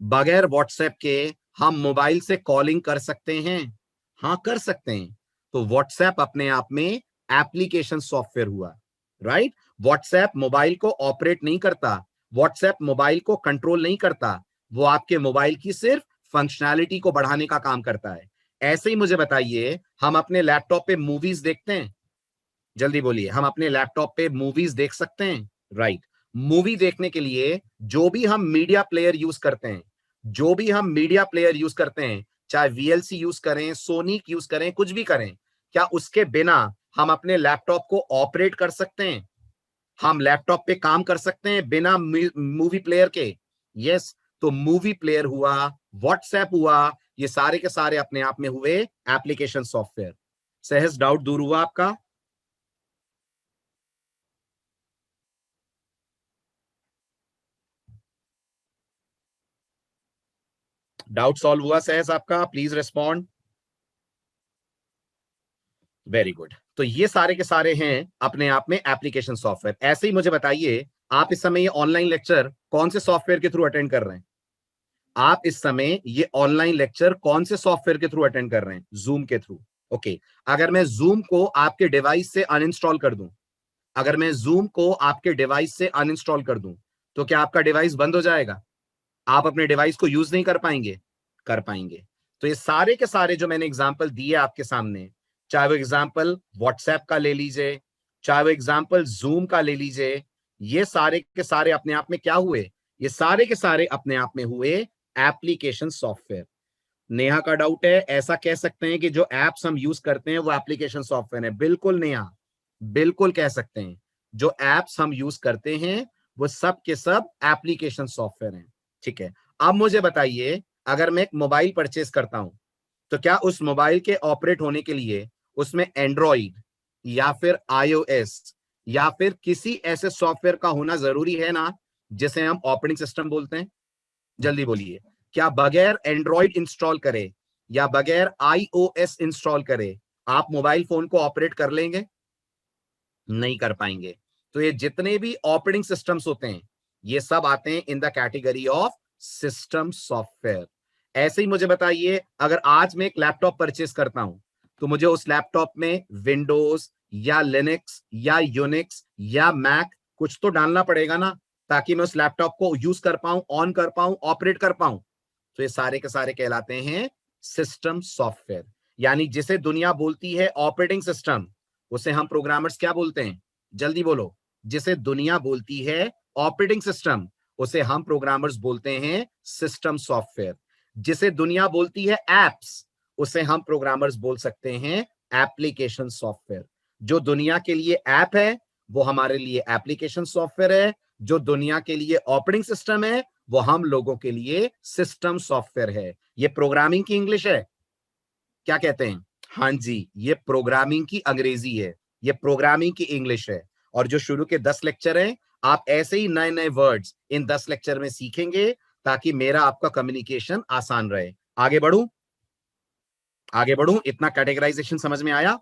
बगैर व्हाट्सएप के हम मोबाइल से कॉलिंग कर सकते हैं? हाँ कर सकते हैं। तो व्हाट्सएप अपने आप में एप्लीकेशन सॉफ्टवेयर हुआ, राइट? व्हाट्सएप मोबाइल को ऑपरेट नहीं करता, व्हाट्सएप मोबाइल को कंट्रोल नहीं करता, वो आपके मोबाइल की सिर्फ फंक्शनैलिटी को बढ़ाने का काम करता है। ऐसे ही मुझे बताइए, हम अपने लैपटॉप पे मूवीज देखते हैं? जल्दी बोलिए, हम अपने लैपटॉप पे मूवीज देख सकते हैं? राइट। मूवी देखने के लिए जो भी हम मीडिया प्लेयर यूज करते हैं, जो भी हम मीडिया प्लेयर यूज करते हैं, चाहे वीएलसी यूज करें, सोनिक यूज करें, कुछ भी करें, क्या उसके बिना हम अपने लैपटॉप को ऑपरेट कर सकते हैं? हम लैपटॉप पे काम कर सकते हैं बिना मूवी प्लेयर के? यस। तो मूवी प्लेयर हुआ, व्हाट्सएप हुआ, ये सारे के सारे अपने आप में हुए एप्लीकेशन सॉफ्टवेयर। सहज डाउट दूर हुआ आपका? डाउट सॉल्व हुआ सहज आपका? Please respond. Very good. तो ये सारे के सारे हैं अपने आप में एप्लीकेशन सॉफ्टवेयर। ऐसे ही मुझे बताइए, आप इस समय ये ऑनलाइन लेक्चर कौन से सॉफ्टवेयर के थ्रू अटेंड कर रहे हैं? आप इस समय ये ऑनलाइन लेक्चर कौन से सॉफ्टवेयर के थ्रू अटेंड कर रहे हैं? जूम के थ्रू। ओके। अगर मैं जूम को आपके डिवाइस से अनइंस्टॉल कर दूं, अगर मैं जूम को आपके डिवाइस से अनइंस्टॉल कर दूं, तो क्या आपका डिवाइस बंद हो जाएगा? आप अपने डिवाइस को यूज नहीं कर पाएंगे? कर पाएंगे। तो ये सारे के सारे जो मैंने एग्जांपल दिए आपके सामने, चाहे वो एग्जांपल व्हाट्सएप का ले लीजिए, चाहे वो एग्जांपल जूम का ले लीजिए, ये सारे के सारे अपने आप में क्या हुए? ये सारे के सारे अपने आप में हुए एप्लीकेशन सॉफ्टवेयर। नेहा का डाउट है, ऐसा कह सकते हैं कि जो एप्स हम यूज करते हैं वो एप्लीकेशन सॉफ्टवेयर है? बिल्कुल नेहा, बिल्कुल कह सकते हैं। जो एप्स हम यूज करते हैं वो सब के सब एप्लीकेशन सॉफ्टवेयर हैं। ठीक है। अब मुझे बताइए, अगर मैं एक मोबाइल परचेज करता हूं, तो क्या उस मोबाइल के ऑपरेट होने के लिए उसमें एंड्रॉइड या फिर आईओएस या फिर किसी ऐसे सॉफ्टवेयर का होना जरूरी है ना, जिसे हम ऑपरेटिंग सिस्टम बोलते हैं? जल्दी बोलिए, क्या बगैर एंड्रॉइड इंस्टॉल करे या बगैर आईओएस इंस्टॉल करे आप मोबाइल फोन को ऑपरेट कर लेंगे? नहीं कर पाएंगे। तो ये जितने भी ऑपरेटिंग सिस्टम्स होते हैं, ये सब आते हैं in the category of system software. ऐसे ही मुझे बताइए, अगर आज मैं एक लैपटॉप परचेस करता हूं, तो मुझे उस लैपटॉप में विंडोज या लिनक्स या यूनिक्स या मैक कुछ तो डालना पड़ेगा ना, ताकि मैं उस लैपटॉप को यूज कर पाऊं, ऑन कर पाऊं, ऑपरेट कर पाऊं। तो ये सारे के सारे कहलाते हैं सिस्टम सॉफ्टवेयर। यानी जिसे दुनिया बोलती है ऑपरेटिंग सिस्टम, उसे हम प्रोग्रामर्स क्या बोलते हैं? जल्दी बोलो। जिसे दुनिया बोलती है ऑपरेटिंग सिस्टम, उसे हम प्रोग्रामर्स बोलते हैं सिस्टम सॉफ्टवेयर। जिसे दुनिया बोलती है एप्स, उसे हम प्रोग्रामर्स बोल सकते हैं एप्लीकेशन सॉफ्टवेयर। जो दुनिया के लिए ऐप है वो हमारे लिए एप्लीकेशन सॉफ्टवेयर है, जो दुनिया के लिए ऑपरेटिंग सिस्टम है वो हम लोगों के लिए सिस्टम सॉफ्टवेयर है। ये प्रोग्रामिंग की इंग्लिश है, क्या कहते हैं? हाँ जी, ये प्रोग्रामिंग की अंग्रेजी है, ये प्रोग्रामिंग की इंग्लिश है। और जो शुरू के 10 लेक्चर हैं, आप ऐसे ही नए नए वर्ड्स इन 10 लेक्चर में सीखेंगे, ताकि मेरा आपका कम्युनिकेशन आसान रहे। आगे बढ़ूं? आगे बढ़ूं? इतना कैटेगराइजेशन समझ में आया?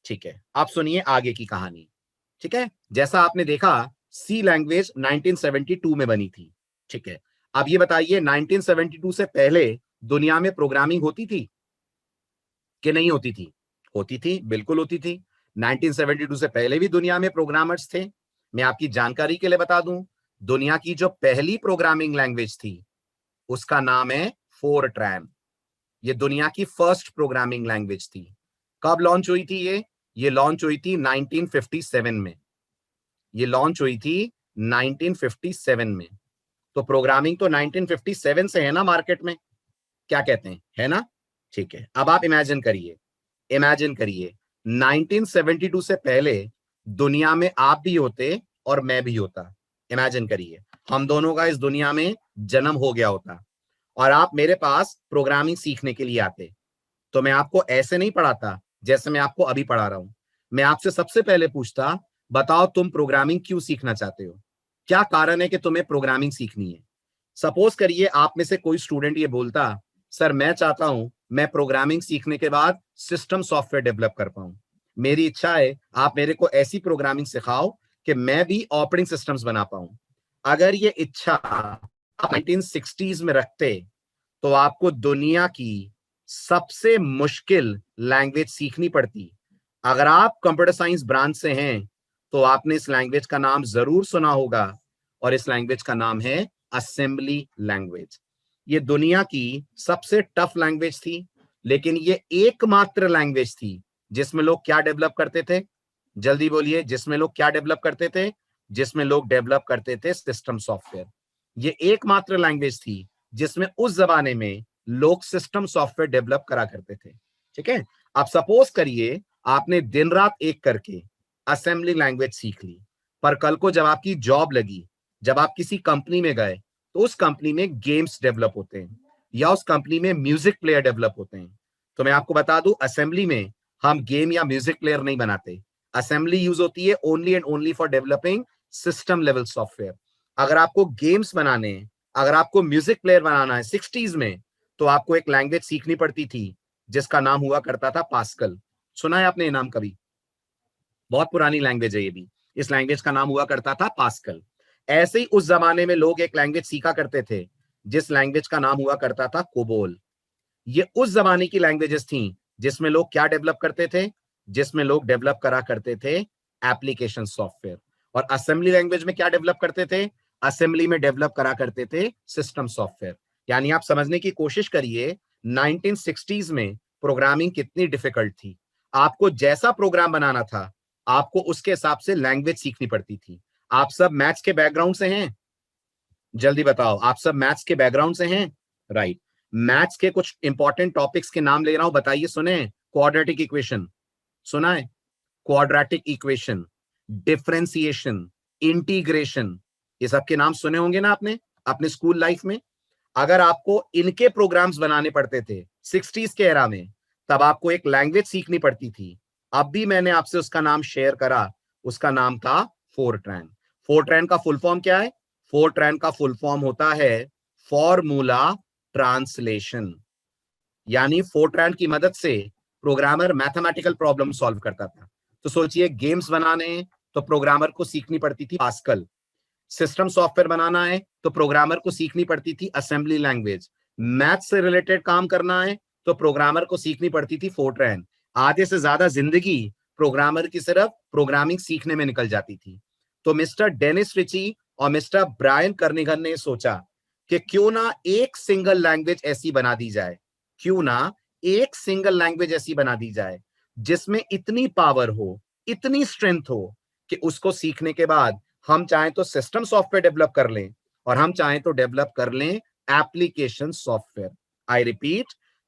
ठीक है, आप सुनिए आगे की कहानी। ठीक है। जैसा आपने देखा, सी लैंग्वेज 1972 में बनी थी। ठीक है। अब ये बताइए, 1972 से पहले दुनिया में प्रोग्रामिंग होती थी कि नहीं होती थी? होती थी, बिल्कुल होती थी। 1972 से पहले भी दुनिया में प्रोग्रामर्स थे। मैं आपकी जानकारी के लिए बता दूं, दुनिया की जो पहली प्रोग्रामिंग लैंग्वेज थी, उसका नाम है फोरट्रैन। ये दुनिया की फर्स्ट प्रोग्रामिंग लैंग्वेज थी। कब लॉन्च हुई थी ये लॉन्च हुई थी 1957 में। ये लॉन्च हुई थी 1957 में। तो प्रोग्रामिंग तो 1957 से है ना मार्केट में, क्या कहते हैं, है ना? ठीक है। अब आप इमेजिन करिए, इमेजिन करिए 1972 से पहले दुनिया में आप भी होते और मैं भी होता। इमेजिन करिए, हम दोनों का इस दुनिया में जन्म हो गया होता और आप मेरे पास प्रोग्रामिंग सीखने के लिए आते। तो मैं आपको ऐसे नहीं पढ़ाता जैसे मैं आपको अभी पढ़ा रहा हूं। मैं आपसे सबसे पहले पूछता, बताओ तुम प्रोग्रामिंग क्यों सीखना चाहते हो? क्या कारण है कि तुम्हें प्रोग्रामिंग सीखनी है? सपोज करिए आप में से कोई स्टूडेंट ये बोलता, सर मैं चाहता हूं मैं प्रोग्रामिंग सीखने के बाद सिस्टम सॉफ्टवेयर डेवलप कर पाऊं, मेरी इच्छा है आप मेरे को ऐसी प्रोग्रामिंग सिखाओ कि मैं भी ऑपरेटिंग सिस्टम्स बना पाऊं। अगर ये इच्छा आप 1960s में रखते तो आपको दुनिया की सबसे मुश्किल लैंग्वेज सीखनी पड़ती। अगर आप कंप्यूटर साइंस ब्रांच से हैं तो आपने इस लैंग्वेज का नाम जरूर सुना होगा, और इस लैंग्वेज का नाम है असेंबली लैंग्वेज। ये दुनिया की सबसे टफ लैंग्वेज थी, लेकिन ये एकमात्र लैंग्वेज थी जिसमें लोग क्या डेवलप करते थे? जल्दी बोलिए, जिसमें लोग क्या डेवलप करते थे? जिसमें लोग डेवलप करते थे सिस्टम सॉफ्टवेयर। ये एकमात्र लैंग्वेज थी जिसमें उस जमाने में लोग सिस्टम सॉफ्टवेयर डेवलप करा करते थे। ठीक है, आप सपोज करिए आपने दिन रात एक करके असेंबली लैंग्वेज सीख ली, पर कल को जब आपकी जॉब लगी, जब आप किसी कंपनी में गए, तो उस कंपनी में गेम्स डेवलप होते हैं या उस कंपनी में म्यूजिक प्लेयर डेवलप होते हैं। तो मैं आपको बता दूं, असेंबली में हम गेम या म्यूजिक प्लेयर नहीं बनाते। असेंबली यूज होती है only and only for developing system level software. अगर आपको गेम्स बनाने हैं, अगर आपको म्यूजिक प्लेयर बनाना है 60s में, तो आपको एक लैंग्वेज सीखनी पड़ती थी जिसका नाम हुआ करता था पास्कल। सुना है आपने ये नाम कभी? बहुत पुरानी लैंग्वेज है ये भी। इस लैंग्वेज का नाम हुआ करता था पास्कल। ऐसे ही उस जमाने में लोग एक लैंग्वेज सीखा करते थे जिस लैंग्वेज का नाम हुआ करता था कोबोल। ये उस जमाने की लैंग्वेजेस थी जिसमें लोग क्या डेवलप करते थे? जिसमें लोग डेवलप करा करते थे एप्लीकेशन सॉफ्टवेयर। और असेंबली लैंग्वेज में क्या डेवलप करते थे? असेंबली में डेवलप करा करते थे सिस्टम सॉफ्टवेयर। यानी आप समझने की कोशिश करिए 1960s में प्रोग्रामिंग कितनी डिफिकल्ट थी। आपको जैसा प्रोग्राम बनाना था, आपको उसके हिसाब से लैंग्वेज सीखनी पड़ती थी। आप सब मैथ्स के बैकग्राउंड से हैं? जल्दी बताओ, आप सब मैथ्स के बैकग्राउंड से हैं? राइट। मैथ्स के कुछ इंपॉर्टेंट टॉपिक्स के नाम ले रहा हूं, बताइए। सुने? क्वाड्रेटिक इक्वेशन सुना है? क्वाड्रेटिक इक्वेशन, डिफरेंशिएशन, इंटीग्रेशन, ये सब के नाम सुने होंगे ना आपने अपने स्कूल लाइफ में। अगर आपको इनके प्रोग्राम्स बनाने पड़ते थे 60s के एरा में, तब आपको एक लैंग्वेज सीखनी पड़ती थी। अब भी मैंने आपसे उसका नाम शेयर करा, उसका नाम था फोरट्रैन। फोरट्रैन का फुल फॉर्म क्या है? फोरट्रैन का फुल फॉर्म होता है फॉर्मूला ट्रांसलेशन। यानी फोरट्रैन की मदद से प्रोग्रामर मैथमेटिकल प्रॉब्लम सॉल्व करता था। तो सोचिए, गेम्स बनाने तो प्रोग्रामर को सीखनी पड़ती थी पास्कल, सिस्टम सॉफ्टवेयर बनाना है तो प्रोग्रामर को सीखनी पड़ती थी असेंबली लैंग्वेज, मैथ से रिलेटेड काम करना है तो प्रोग्रामर को सीखनी पड़ती थी फोरट्रैन। आधे से ज्यादा जिंदगी प्रोग्रामर की सिर्फ प्रोग्रामिंग सीखने में निकल जाती थी। तो मिस्टर डेनिस रिची और मिस्टर ब्रायन कर्निगन ने सोचा कि क्यों ना एक सिंगल लैंग्वेज ऐसी बना दी जाए, क्यों ना एक सिंगल लैंग्वेज ऐसी बना दी जाए जिसमें इतनी पावर हो, इतनी स्ट्रेंथ हो कि उसको सीखने के बाद हम चाहें तो सिस्टम सॉफ्टवेयर डेवलप कर लें और हम चाहें तो डेवलप कर लें application software. I repeat,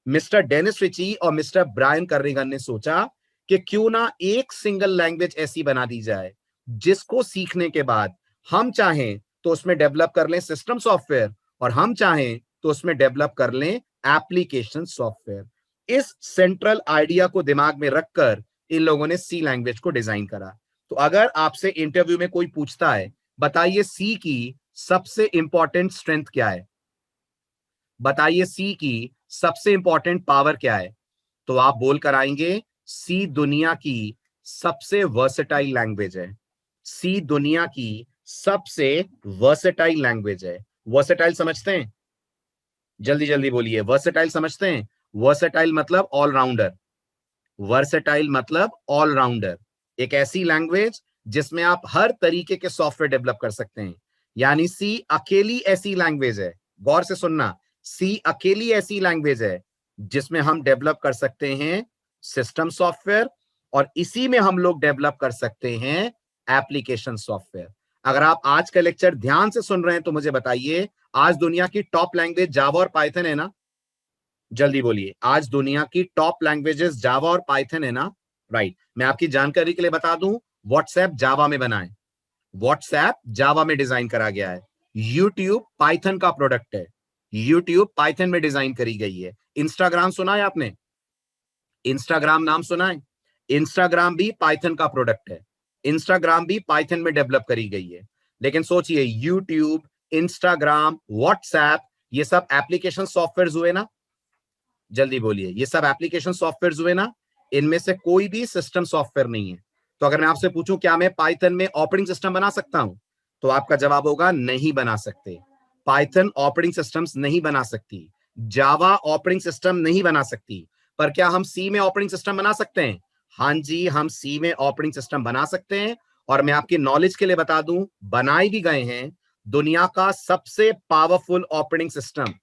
mister Dennis Ritchie और मिस्टर ब्रायन कर्निगन ने सोचा कि क्यों ना एक सिंगल लैंग्वेज ऐसी बना दी जाए जिसको सीखने के बाद हम चाहें तो उसमें डेवलप कर लें सिस्टम सॉफ्टवेयर और हम चाहें तो उसमें डेवलप कर लें एप्लीकेशन सॉफ्टवेयर। इस सेंट्रल आइडिया को दिमाग में रखकर इन लोगों ने सी लैंग्वेज को डिजाइन करा। तो अगर आपसे इंटरव्यू में कोई पूछता है, बताइए सी की सबसे इंपॉर्टेंट स्ट्रेंथ क्या है, बताइए सी की सबसे इंपॉर्टेंट पावर क्या है, तो आप बोल कर आएंगे सी दुनिया की सबसे वर्सेटाइल लैंग्वेज है। सी दुनिया की सबसे वर्सेटाइल लैंग्वेज है। वर्सेटाइल समझते हैं? जल्दी जल्दी बोलिए, वर्सेटाइल समझते हैं? वर्सेटाइल मतलब ऑलराउंडर। वर्सेटाइल मतलब ऑलराउंडर। एक ऐसी लैंग्वेज जिसमें आप हर तरीके के सॉफ्टवेयर डेवलप कर सकते हैं। यानी सी अकेली ऐसी लैंग्वेज है, गौर से सुनना, सी अकेली ऐसी लैंग्वेज है जिसमें हम डेवलप कर सकते हैं सिस्टम सॉफ्टवेयर और इसी में हम लोग डेवलप कर सकते हैं एप्लीकेशन सॉफ्टवेयर। अगर आप आज का लेक्चर ध्यान से सुन रहे हैं तो मुझे बताइए, आज दुनिया की टॉप लैंग्वेज जावा और पाइथन है ना? जल्दी बोलिए, आज दुनिया की टॉप लैंग्वेजेस जावा और पाइथन है ना? राइट। मैं आपकी जानकारी के लिए बता दूं, व्हाट्सएप जावा में बना है, व्हाट्सएप जावा में डिजाइन करा गया है। यूट्यूब पाइथन का प्रोडक्ट है, यूट्यूब पाइथन में डिजाइन करी गई है। इंस्टाग्राम सुना है आपने? इंस्टाग्राम नाम सुना है? इंस्टाग्राम भी पाइथन का प्रोडक्ट है, इंस्टाग्राम भी पाइथन में डेवलप करी गई है। लेकिन सोचिए यूट्यूब, इंस्टाग्राम, व्हाट्सएप, ये सब एप्लीकेशन सॉफ्टवेयर हुए ना, जल्दी बोलिए, ये सब एप्लीकेशन सॉफ्टवेयर हुए ना, इनमें से कोई भी सिस्टम सॉफ्टवेयर नहीं है। तो अगर मैं आपसे पूछूं क्या मैं पाइथन में ऑपरेटिंग सिस्टम बना सकता हूं, तो आपका जवाब होगा नहीं बना सकते। पाइथन ऑपरेटिंग सिस्टम्स नहीं बना सकती, जावा ऑपरेटिंग सिस्टम नहीं बना सकती, पर क्या हम सी में ऑपरेटिंग सिस्टम बना सकते हैं? हाँ जी, हम सी में ऑपरेटिंग सिस्टम बना सकते हैं। और मैं आपकी नॉलेज के लिए बता दूं, बनाए भी गए हैं। दुनिया का सबसे पावरफुल ऑपरेटिंग सिस्टम,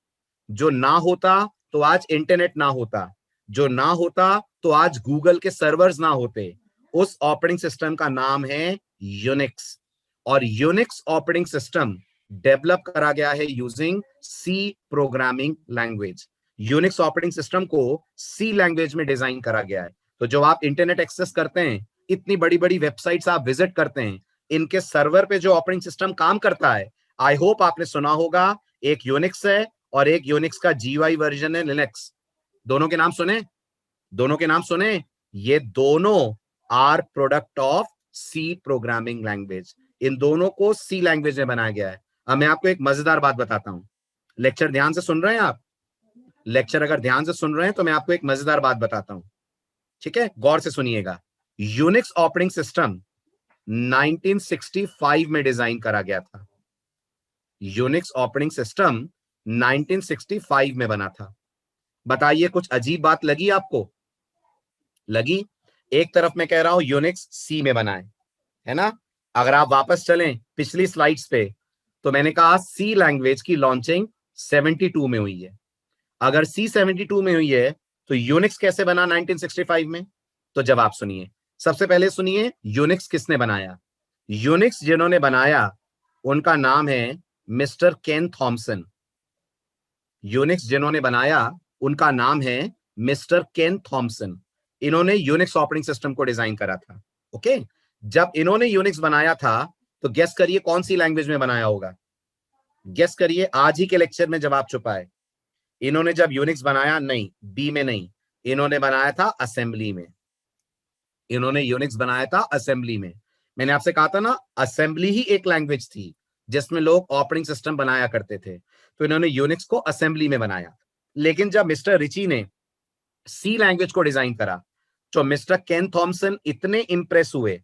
जो ना होता तो आज इंटरनेट ना होता, जो ना होता तो आज गूगल के सर्वर्स ना होते, उस ऑपरेटिंग सिस्टम का नाम है यूनिक्स। और यूनिक्स ऑपरेटिंग सिस्टम डेवलप करा गया है using C programming language. Unix operating system को सी लैंग्वेज में डिजाइन करा गया है। तो जो आप इंटरनेट एक्सेस करते हैं, इतनी बड़ी बड़ी वेबसाइट्स आप विजिट करते हैं, इनके सर्वर पे जो ऑपरेटिंग सिस्टम काम करता है, आई होप आपने सुना होगा, एक यूनिक्स है और एक यूनिक्स का जीयूआई वर्जन है लिनक्स। दोनों के नाम सुने? दोनों के नाम सुने? ये दोनों are product of C programming language. इन दोनों को सी लैंग्वेज में बनाया गया है। अब मैं आपको एक मजेदार बात बताता हूं। लेक्चर ध्यान से सुन रहे हैं आप? लेक्चर अगर ध्यान से सुन रहे हैं तो मैं आपको एक मजेदार बात बताता हूं, ठीक है? गौर से सुनिएगा। यूनिक्स ऑपरेटिंग सिस्टम 1965 में डिजाइन करा गया था। यूनिक्स ऑपरेटिंग सिस्टम 1965 में बना था। बताइए, कुछ अजीब बात लगी आपको? लगी? एक तरफ मैं कह रहा हूं यूनिक्स सी में बना है ना? अगर आप वापस चलें पिछली स्लाइड्स पे, तो मैंने कहा सी लैंग्वेज की लॉन्चिंग 72 में हुई है। अगर सी 72 में हुई है तो यूनिक्स कैसे बना 1965 में? तो जवाब सुनिए। सबसे पहले सुनिए, यूनिक्स किसने बनाया? यूनिक्स जिन्होंने बनाया उनका नाम है मिस्टर केन थॉमसन। यूनिक्स जिन्होंने बनाया उनका नाम है मिस्टर केन थॉमसन। इन्होंने यूनिक्स ऑपरेटिंग सिस्टम को डिजाइन करा था। ओके, जब इन्होंने यूनिक्स बनाया था तो गेस करिए कौन सी लैंग्वेज में बनाया होगा? गेस करिए, आज ही के लेक्चर में जवाब छुपा है। इन्होंने जब यूनिक्स बनाया, नहीं, बी में नहीं, इन्होंने बनाया था असेंबली में। इन्होंने यूनिक्स बनाया था असेंबली में। मैंने आपसे कहा था ना, असेंबली ही एक लैंग्वेज थी जिसमें लोग ऑपरेटिंग सिस्टम बनाया करते थे। तो इन्होंने यूनिक्स को असेंबली में बनाया। लेकिन जब मिस्टर रिची ने सी लैंग्वेज को डिजाइन करा, तो मिस्टर केन थॉमसन इतने इंप्रेस हुए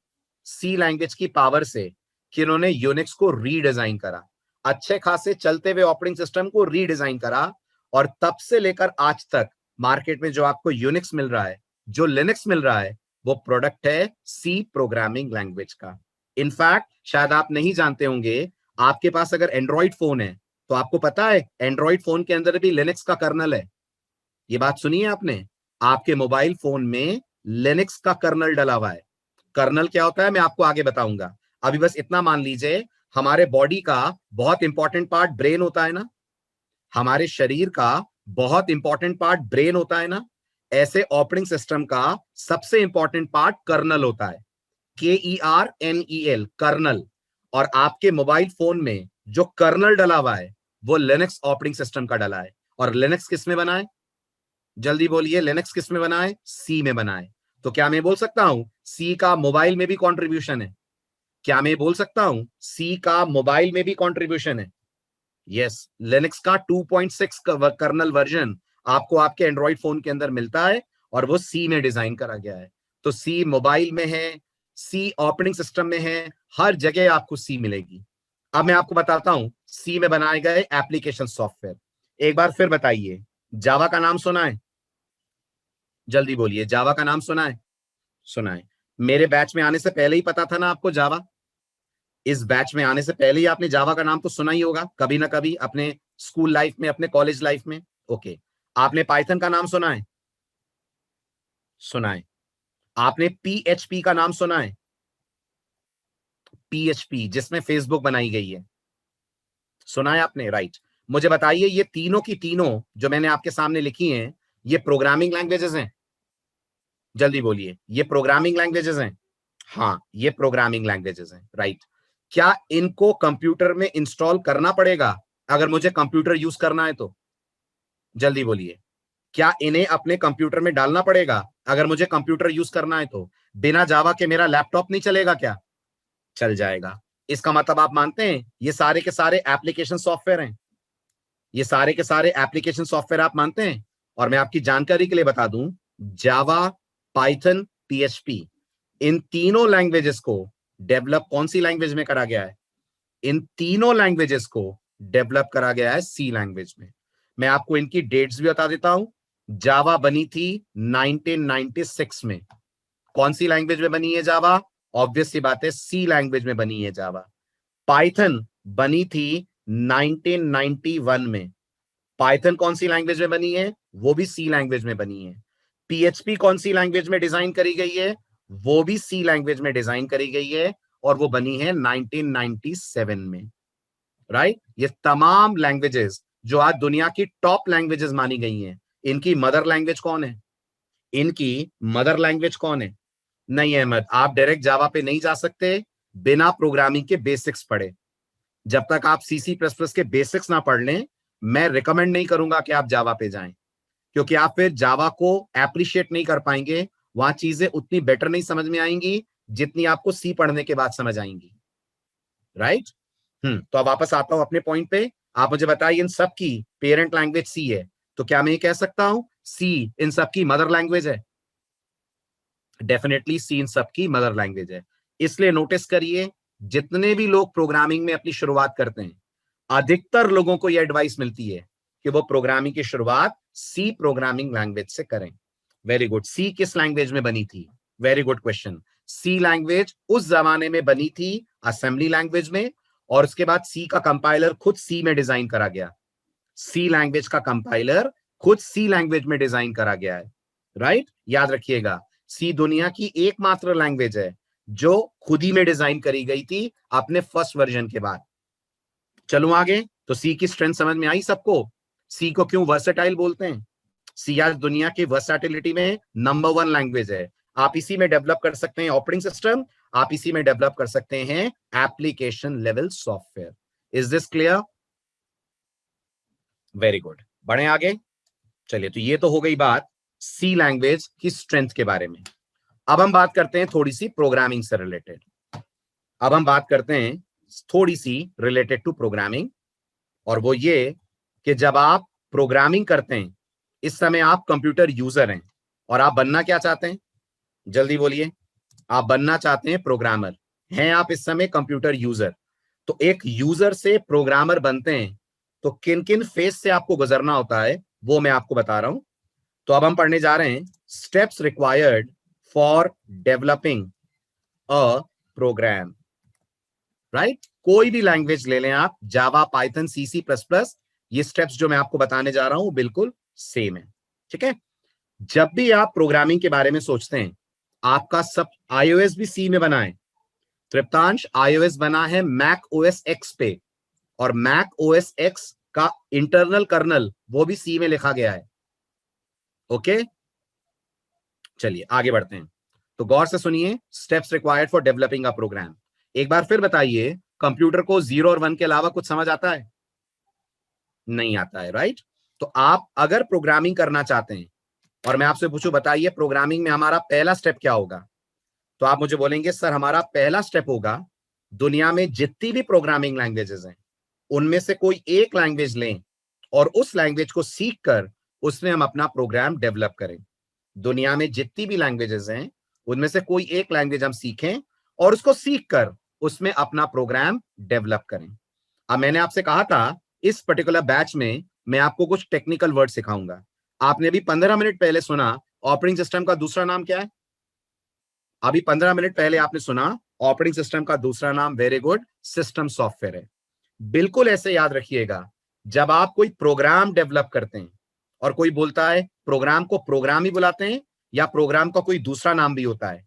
सी लैंग्वेज की पावर से कि इन्होंने यूनिक्स को रीडिजाइन करा। अच्छे खासे चलते हुए ऑपरेटिंग सिस्टम को रीडिजाइन करा, और तब से लेकर आज तक मार्केट में जो आपको यूनिक्स मिल रहा है, जो लिनक्स मिल रहा है, वो प्रोडक्ट है सी प्रोग्रामिंग लैंग्वेज का। इनफैक्ट शायद आप नहीं जानते होंगे, आपके पास अगर एंड्रॉइड फोन है तो आपको पता है एंड्रॉइड फोन के अंदर भी लिनक्स का कर्नल है। ये बात सुनी है आपने? आपके मोबाइल फोन में लिनक्स का कर्नल डला हुआ है। कर्नल क्या होता है मैं आपको आगे बताऊंगा। अभी बस इतना मान लीजिए, हमारे बॉडी का बहुत इंपॉर्टेंट पार्ट ब्रेन होता है ना, हमारे शरीर का बहुत इंपॉर्टेंट पार्ट ब्रेन होता है ना, ऐसे ऑपरेटिंग सिस्टम का सबसे इंपॉर्टेंट पार्ट कर्नल होता है। KERNEL, kernel. और आपके मोबाइल फोन में जो कर्नल डला हुआ है वो लिनक्स ऑपरेटिंग सिस्टम का डला है। और लिनक्स किस में बना है? जल्दी बोलिए, लिनक्स किस में बना है? सी में बना है। तो क्या मैं बोल सकता हूं सी का मोबाइल में भी कंट्रीब्यूशन है? क्या मैं बोल सकता हूं सी का मोबाइल में भी कंट्रीब्यूशन है? यस, लिनक्स का 2.6 कर्नल वर्जन आपको आपके एंड्रॉइड फोन के अंदर मिलता है, और वो सी में डिजाइन करा गया है। तो सी मोबाइल में है, सी ऑपरेटिंग सिस्टम में है, हर जगह आपको सी मिलेगी। अब मैं आपको बताता हूं सी में बनाए गए एप्लीकेशन सॉफ्टवेयर। एक बार फिर बताइए, जावा का नाम सुना है? जल्दी बोलिए, जावा का नाम सुना है? सुना है। मेरे बैच में आने से पहले ही पता था ना आपको जावा? इस बैच में आने से पहले ही आपने जावा का नाम तो सुना ही होगा कभी ना कभी, अपने स्कूल लाइफ में, अपने कॉलेज लाइफ में। ओके, आपने पाइथन का नाम सुना है? सुना है। आपने PHP का नाम सुना है? PHP जिसमें फेसबुक बनाई गई है, सुना है आपने? राइट। मुझे बताइए, ये तीनों की तीनों जो मैंने आपके सामने लिखी हैं, ये प्रोग्रामिंग लैंग्वेजेस हैं? जल्दी बोलिए, ये प्रोग्रामिंग लैंग्वेजेस हैं? हाँ, ये प्रोग्रामिंग लैंग्वेजेस हैं, राइट। क्या इनको कंप्यूटर में इंस्टॉल करना पड़ेगा अगर मुझे कंप्यूटर यूज करना है तो? जल्दी बोलिए, क्या इन्हें अपने कंप्यूटर में डालना पड़ेगा अगर मुझे कंप्यूटर यूज करना है तो? बिना जावा के मेरा लैपटॉप नहीं चलेगा क्या? चल जाएगा। इसका मतलब आप मानते हैं ये सारे के सारे एप्लीकेशन सॉफ्टवेयर हैं, ये सारे के सारे एप्लीकेशन सॉफ्टवेयर आप मानते हैं। और मैं आपकी जानकारी के लिए बता दूं, जावा, पाइथन, पीएचपी, इन तीनों लैंग्वेजेस को डेवलप कौन सी लैंग्वेज में करा गया है? इन तीनों लैंग्वेजेस को डेवलप करा गया है सी लैंग्वेज में। मैं आपको इनकी डेट्स भी बता देता हूं। जावा बनी थी 1996 में। कौन सी लैंग्वेज में बनी है जावा? ऑब्वियस सी बात है, सी लैंग्वेज में बनी है जावा। पाइथन बनी थी 1991 में। पाइथन कौन सी लैंग्वेज में बनी है? वो भी सी लैंग्वेज में बनी है। पीएचपी कौन सी लैंग्वेज में डिजाइन करी गई है? वो भी सी लैंग्वेज में डिजाइन करी गई है और वो बनी है 1997 में। राइट? ये तमाम लैंग्वेजेस जो आज दुनिया की टॉप लैंग्वेजेस मानी गई हैं, इनकी मदर लैंग्वेज कौन है? इनकी मदर लैंग्वेज कौन है? नहीं अहमद, आप डायरेक्ट जावा पे नहीं जा सकते बिना प्रोग्रामिंग के बेसिक्स पढ़े। जब तक आप सीसी प्लस प्लस के बेसिक्स ना पढ़ लें, मैं रिकमेंड नहीं करूंगा कि आप जावा पे जाएं, क्योंकि आप फिर जावा को एप्रिशिएट नहीं कर पाएंगे। वहां चीजें उतनी बेटर नहीं समझ में आएंगी जितनी आपको सी पढ़ने के बाद समझ आएंगी। राइट? तो अब वापस आता हूं अपने पॉइंट पे। आप मुझे बताइए, इन सब की पेरेंट लैंग्वेज सी है, तो क्या मैं ये कह सकता हूं सी इन सब की मदर लैंग्वेज है? डेफिनेटली सी इन सब की मदर लैंग्वेज है। इसलिए नोटिस करिए, जितने भी लोग प्रोग्रामिंग में अपनी शुरुआत करते हैं, अधिकतर लोगों को यह एडवाइस मिलती है कि वो प्रोग्रामिंग की शुरुआत सी प्रोग्रामिंग लैंग्वेज से करें। Very good. सी किस लैंग्वेज में बनी थी? Very good question. C language उस जमाने में बनी थी असेंबली लैंग्वेज में, और उसके बाद सी का कंपाइलर खुद सी में डिजाइन करा गया। सी लैंग्वेज का कंपाइलर खुद सी लैंग्वेज में डिजाइन करा गया है। राइट? याद रखिएगा, सी दुनिया की एकमात्र लैंग्वेज है जो खुद ही में डिजाइन करी गई थी अपने फर्स्ट वर्जन के बाद। चलो आगे। तो सी की स्ट्रेंथ समझ में आई सबको? सी को क्यों वर्सेटाइल बोलते हैं? सी आज दुनिया की वर्सेटिलिटी में नंबर 1 लैंग्वेज है। आप इसी में डेवलप कर सकते हैं ऑपरेटिंग सिस्टम, आप इसी में डेवलप कर सकते हैं application level software. Is this clear? Very good. बढ़े आगे। चलिए, तो ये तो हो गई बात सी लैंग्वेज की स्ट्रेंथ के बारे में। अब हम बात करते हैं थोड़ी सी प्रोग्रामिंग से रिलेटेड। अब हम बात करते हैं थोड़ी सी रिलेटेड टू प्रोग्रामिंग, और वो ये कि जब आप प्रोग्रामिंग करते हैं, इस समय आप कंप्यूटर यूजर हैं और आप बनना क्या चाहते हैं? जल्दी बोलिए। आप बनना चाहते हैं प्रोग्रामर। हैं आप इस समय कंप्यूटर यूजर। तो एक यूजर से प्रोग्रामर बनते हैं तो किन किन फेज से आपको गुजरना होता है वो मैं आपको बता रहा हूं। तो अब हम पढ़ने जा रहे हैं steps required for developing a program. Right? कोई भी लैंग्वेज ले लें आप, Java, Python, C, C plus plus, ये स्टेप्स जो मैं आपको बताने जा रहा हूं बिल्कुल सेम है। ठीक है? जब भी आप प्रोग्रामिंग के बारे में सोचते हैं, आपका सब आईओएस भी सी में बना है। तृप्तांश, आईओएस बना है मैक ओएस एक्स पे, और मैक ओएस एक्स का इंटरनल कर्नल वो भी सी में लिखा गया है। ओके, चलिए आगे बढ़ते हैं। तो गौर से सुनिए, steps required for developing a program. एक बार फिर बताइए, कंप्यूटर को 0 और 1 के अलावा कुछ समझ आता है? नहीं आता है। राइट? तो आप अगर प्रोग्रामिंग करना चाहते हैं और मैं आपसे पूछूं बताइए प्रोग्रामिंग में हमारा पहला स्टेप क्या होगा, तो आप मुझे बोलेंगे सर हमारा पहला स्टेप होगा दुनिया में जितनी भी प्रोग्रामिंग लैंग्वेजेस हैं उनमें से कोई एक लैंग्वेज लें और उस लैंग्वेज को सीख कर उसमें हम अपना प्रोग्राम डेवलप करें। दुनिया में जितनी भी लैंग्वेजेस हैं उनमें से कोई एक लैंग्वेज हम सीखें और उसको सीख कर उसमें अपना प्रोग्राम डेवलप करें। अब मैंने आपसे कहा था इस पर्टिकुलर बैच में मैं आपको कुछ टेक्निकल वर्ड सिखाऊंगा। आपने भी 15 मिनट पहले सुना ऑपरेटिंग सिस्टम का दूसरा नाम क्या है? अभी 15 मिनट पहले आपने सुना ऑपरेटिंग सिस्टम का दूसरा नाम, वेरी गुड, सिस्टम सॉफ्टवेयर है। बिल्कुल ऐसे याद रखिएगा, जब आप कोई प्रोग्राम डेवलप करते हैं और कोई बोलता है प्रोग्राम को प्रोग्राम ही बुलाते हैं या प्रोग्राम का कोई दूसरा नाम भी होता है,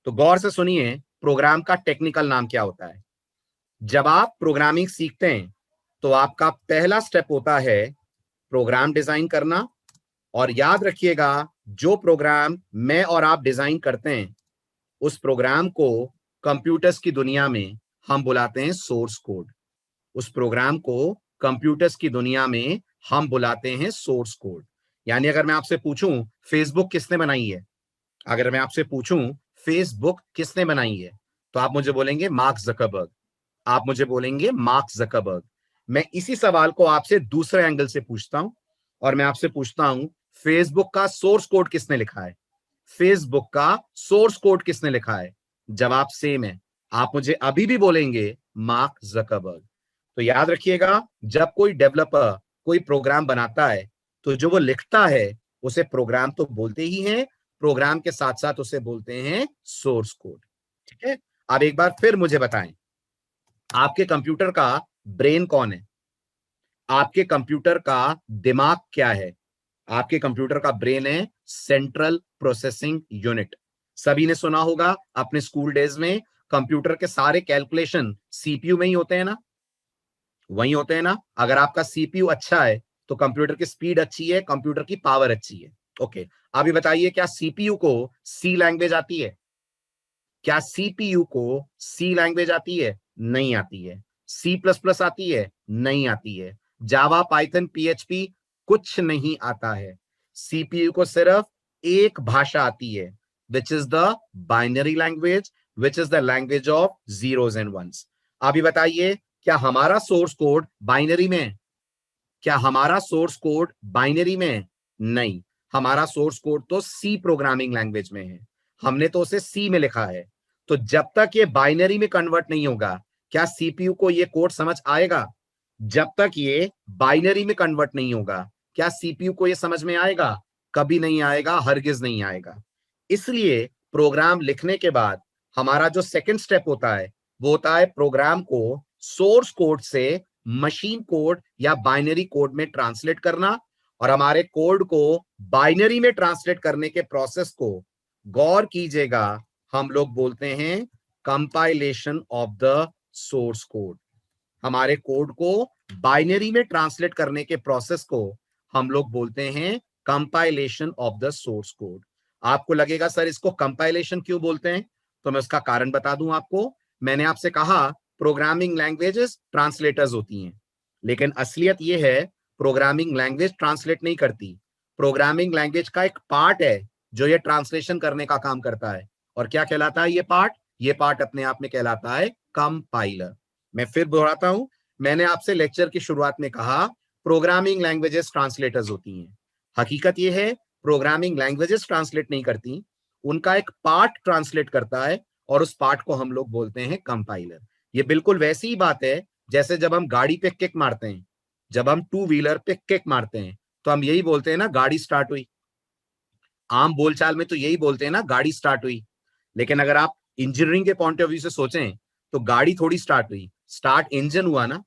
तो गौर से सुनिए प्रोग्राम का टेक्निकल नाम क्या होता है। जब आप प्रोग्रामिंग सीखते हैं तो आपका पहला स्टेप होता है प्रोग्राम डिजाइन करना, और याद रखिएगा जो प्रोग्राम मैं और आप डिजाइन करते हैं उस प्रोग्राम को कंप्यूटर्स की दुनिया में हम बुलाते हैं सोर्स कोड। उस प्रोग्राम को कंप्यूटर्स की दुनिया में हम बुलाते हैं सोर्स कोड। यानी अगर मैं आपसे पूछूं फेसबुक किसने बनाई है, अगर मैं आपसे पूछूं फेसबुक किसने बनाई है, तो आप मुझे बोलेंगे मार्क जकरबर्ग। आप मुझे बोलेंगे मार्क जकरबर्ग। मैं इसी सवाल को आपसे दूसरे एंगल से पूछता हूं और मैं आपसे पूछता हूं फेसबुक का सोर्स कोड किसने लिखा है? फेसबुक का सोर्स कोड किसने लिखा है? जवाब सेम है। आप मुझे अभी भी बोलेंगे मार्क जकरबर्ग। तो याद रखिएगा, जब कोई डेवलपर कोई प्रोग्राम बनाता है तो जो वो लिखता है उसे प्रोग्राम तो बोलते ही हैं, प्रोग्राम के साथ साथ उसे बोलते हैं सोर्स कोड। ठीक है, अब एक बार फिर मुझे बताएं, आपके कंप्यूटर का ब्रेन कौन है? आपके कंप्यूटर का दिमाग क्या है? आपके कंप्यूटर का ब्रेन है सेंट्रल प्रोसेसिंग यूनिट। सभी ने सुना होगा अपने स्कूल डेज में, कंप्यूटर के सारे कैलकुलेशन सीपीयू में ही होते हैं ना, वही होते हैं ना। अगर आपका सीपीयू अच्छा है तो कंप्यूटर की स्पीड अच्छी है, कंप्यूटर की पावर अच्छी है। ओके, अभी बताइए, क्या सीपीयू को सी लैंग्वेज आती है? क्या सीपीयू को सी लैंग्वेज आती है? नहीं आती है। सी प्लस प्लस आती है? नहीं आती है। जावा, पाइथन, पीएचपी कुछ नहीं आता है। सीपीयू को सिर्फ एक भाषा आती है, which is the binary language, which is the language of zeros and ones. अभी बताइए, क्या हमारा सोर्स कोड बाइनरी में है? क्या हमारा सोर्स कोड बाइनरी में है? नहीं, हमारा सोर्स कोड तो सी प्रोग्रामिंग लैंग्वेज में है। हमने तो उसे सी में लिखा है। तो जब तक ये बाइनरी में कन्वर्ट नहीं होगा, क्या सीपीयू को ये कोड समझ आएगा? जब तक ये बाइनरी में कन्वर्ट नहीं होगा, क्या सीपीयू को ये समझ में आएगा? कभी नहीं आएगा, हरगिज नहीं आएगा। इसलिए प्रोग्राम लिखने के बाद हमारा जो सेकंड स्टेप होता है वो होता है प्रोग्राम को सोर्स कोड से मशीन कोड या बाइनरी कोड में ट्रांसलेट करना। और हमारे कोड को बाइनरी में ट्रांसलेट करने के प्रोसेस को, गौर कीजिएगा, हम लोग बोलते हैं compilation of the source code. हमारे कोड को बाइनरी में ट्रांसलेट करने के प्रोसेस को हम लोग बोलते हैं compilation of the source code. आपको लगेगा सर इसको कंपाइलेशन क्यों बोलते हैं, तो मैं उसका कारण बता दूं आपको। मैंने आपसे कहा प्रोग्रामिंग लैंग्वेजेस ट्रांसलेटर्स होती हैं, लेकिन असलियत यह है प्रोग्रामिंग लैंग्वेज ट्रांसलेट नहीं करती। प्रोग्रामिंग लैंग्वेज का एक पार्ट है जो ये ट्रांसलेशन करने का काम करता है। और क्या कहलाता है ये पार्ट? ये पार्ट अपने आप में कहलाता है कंपाइलर। मैं फिर दोहराता हूं, मैंने आपसे लेक्चर की शुरुआत में कहा प्रोग्रामिंग लैंग्वेजेस ट्रांसलेटर्स होती हैं। हकीकत यह है प्रोग्रामिंग लैंग्वेजेस ट्रांसलेट नहीं करती, उनका एक पार्ट ट्रांसलेट करता है और उस पार्ट को हम लोग बोलते हैं कंपाइलर। ये बिल्कुल वैसी ही बात है जैसे जब हम गाड़ी पे किक मारते हैं, जब हम टू व्हीलर पे किक मारते हैं तो हम यही बोलते हैं ना, गाड़ी स्टार्ट हुई। आम बोलचाल में तो यही बोलते हैं ना, गाड़ी स्टार्ट हुई। लेकिन अगर आप इंजीनियरिंग के पॉइंट ऑफ व्यू से सोचें तो गाड़ी थोड़ी स्टार्ट हुई, स्टार्ट इंजन हुआ ना,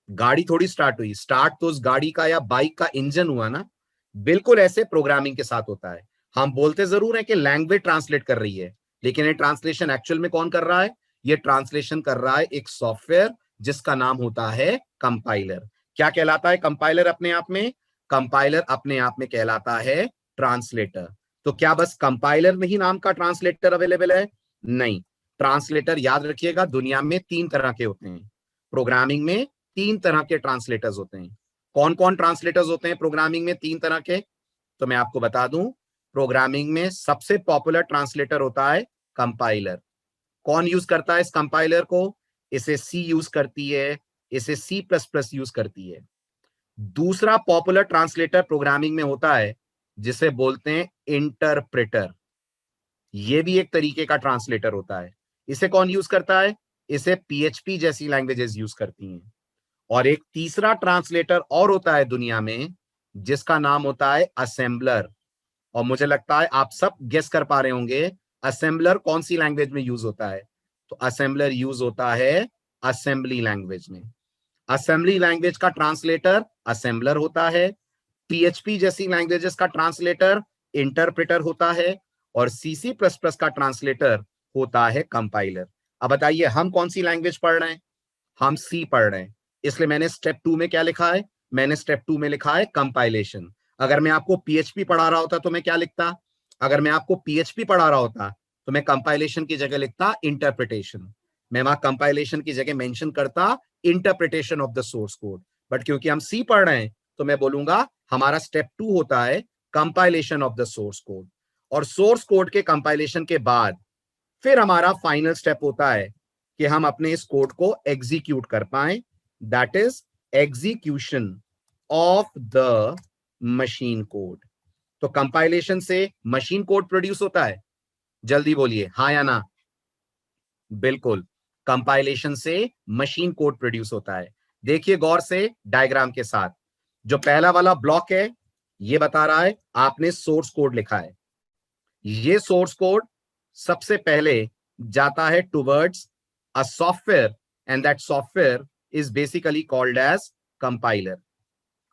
गाड़ी थोड़ी स्टार्ट हुई, स्टार्ट तो उस गाड़ी का या बाइक का इंजन हुआ ना। बिल्कुल ऐसे प्रोग्रामिंग के साथ होता है। हम बोलते जरूर है कि लैंग्वेज ट्रांसलेट कर रही है, लेकिन ये ट्रांसलेशन एक्चुअल में कौन कर रहा है? ये ट्रांसलेशन कर रहा है एक सॉफ्टवेयर जिसका नाम होता है कंपाइलर। क्या कहलाता है कंपाइलर अपने आप में? कंपाइलर अपने आप में कहलाता है ट्रांसलेटर। तो क्या बस कंपाइलर में ही नाम का ट्रांसलेटर अवेलेबल है? नहीं, ट्रांसलेटर याद रखिएगा दुनिया में तीन तरह के होते हैं। प्रोग्रामिंग में तीन तरह के ट्रांसलेटर्स होते हैं। कौन कौन ट्रांसलेटर्स होते हैं प्रोग्रामिंग में तीन तरह के? तो मैं आपको बता दूं, प्रोग्रामिंग में सबसे पॉपुलर ट्रांसलेटर होता है कंपाइलर। कौन यूज करता है इस कंपाइलर को? इसे सी यूज करती है, इसे सी प्लस प्लस यूज करती है। दूसरा पॉपुलर ट्रांसलेटर प्रोग्रामिंग में होता है जिसे बोलते हैं इंटरप्रेटर। ये भी एक तरीके का ट्रांसलेटर होता है। इसे कौन यूज करता है? इसे पीएचपी जैसी लैंग्वेजेस यूज करती हैं। और एक तीसरा ट्रांसलेटर और होता है दुनिया में जिसका नाम होता है असेंबलर। और मुझे लगता है आप सब गेस कर पा रहे होंगे असेंबलर कौन सी लैंग्वेज में यूज होता है। तो असेंबलर यूज होता है असेंबली लैंग्वेज में। असेंबली लैंग्वेज का ट्रांसलेटर असेंबलर होता है, पीएचपी जैसी लैंग्वेजेस का ट्रांसलेटर इंटरप्रेटर होता है, और सीसी प्लस प्लस का ट्रांसलेटर होता है कंपाइलर। अब बताइए हम कौन सी लैंग्वेज पढ़ रहे हैं? हम सी पढ़ रहे हैं। इसलिए मैंने स्टेप 2 में क्या लिखा है? मैंने स्टेप 2 में लिखा है कंपाइलेशन। अगर मैं आपको पीएचपी पढ़ा रहा होता तो मैं क्या लिखता? अगर मैं आपको पीएचपी पढ़ा रहा होता तो मैं कंपाइलेशन की जगह लिखता इंटरप्रिटेशन। मैं वहां कंपाइलेशन की जगह मेंशन करता interpretation of the source code. But क्योंकि हम सी पढ़ रहे हैं तो मैं बोलूंगा हमारा स्टेप 2 होता है compilation of the source code. और सोर्स कोड के कंपाइलेशन के बाद फिर हमारा फाइनल स्टेप होता है कि हम अपने इस कोड को एग्जीक्यूट कर पाए, that is execution of the machine code. तो कंपाइलेशन से मशीन कोड प्रोड्यूस होता है, जल्दी बोलिए हाँ या ना। बिल्कुल, कंपाइलेशन से मशीन कोड प्रोड्यूस होता है। देखिए गौर से डायग्राम के साथ, जो पहला वाला ब्लॉक है ये बता रहा है आपने सोर्स कोड लिखा है। ये सोर्स कोड सबसे पहले जाता है towards a software and that software is basically called as compiler.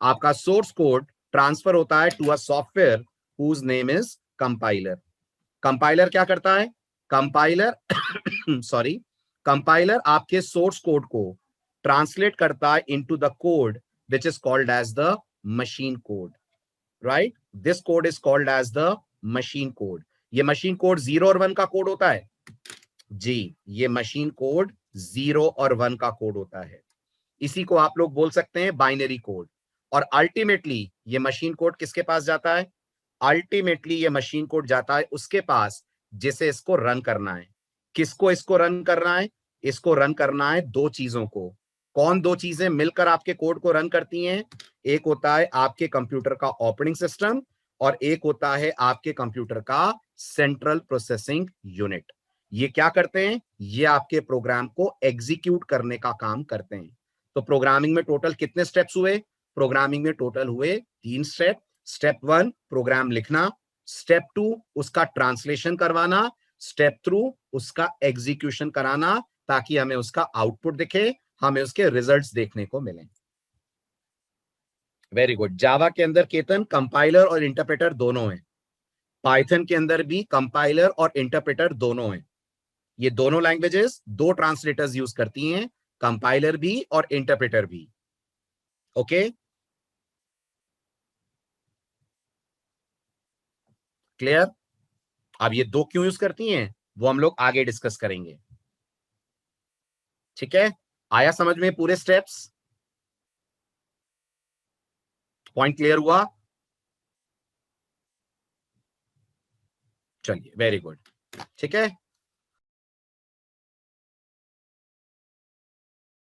आपका सोर्स कोड ट्रांसफर होता है to a software whose name is compiler. Compiler क्या करता है? कंपाइलर सॉरी, कंपाइलर आपके सोर्स कोड को ट्रांसलेट करता है into the code which is called as the machine code, right? This code is called as the machine code. ये machine code 0 और 1 का कोड होता है जी, ये मशीन कोड 0 और 1 का कोड होता है। इसी को आप लोग बोल सकते हैं बाइनरी कोड। और अल्टीमेटली ये मशीन कोड किसके पास जाता है? अल्टीमेटली ये मशीन कोड जाता है उसके पास जिसे इसको रन करना है। किसको इसको रन करना है? इसको रन करना है दो चीजों को। कौन दो चीजें मिलकर आपके कोड को रन करती हैं? एक होता है आपके कंप्यूटर का ऑपरेटिंग सिस्टम और एक होता है आपके कंप्यूटर का सेंट्रल प्रोसेसिंग यूनिट। ये क्या करते हैं? ये आपके प्रोग्राम को एग्जीक्यूट करने का काम करते हैं। तो प्रोग्रामिंग में टोटल कितने स्टेप्स हुए? प्रोग्रामिंग में टोटल हुए 3 स्टेप। स्टेप 1 प्रोग्राम लिखना, स्टेप 2 उसका ट्रांसलेशन करवाना, स्टेप 3 उसका एग्जीक्यूशन कराना ताकि हमें उसका आउटपुट दिखे, हमें उसके रिजल्ट्स देखने को मिले। Very good. जावा के अंदर केतन कंपाइलर और इंटरप्रेटर दोनों हैं। पाइथन के अंदर भी कंपाइलर और इंटरप्रेटर दोनों हैं। ये दोनों लैंग्वेजेस दो ट्रांसलेटर्स यूज करती हैं, कंपाइलर भी और इंटरप्रेटर भी। Okay, clear? अब ये दो क्यों यूज करती हैं वो हम लोग आगे डिस्कस करेंगे। ठीक है, आया समझ में पूरे स्टेप्स? पॉइंट क्लियर हुआ? चलिए, वेरी गुड। ठीक है,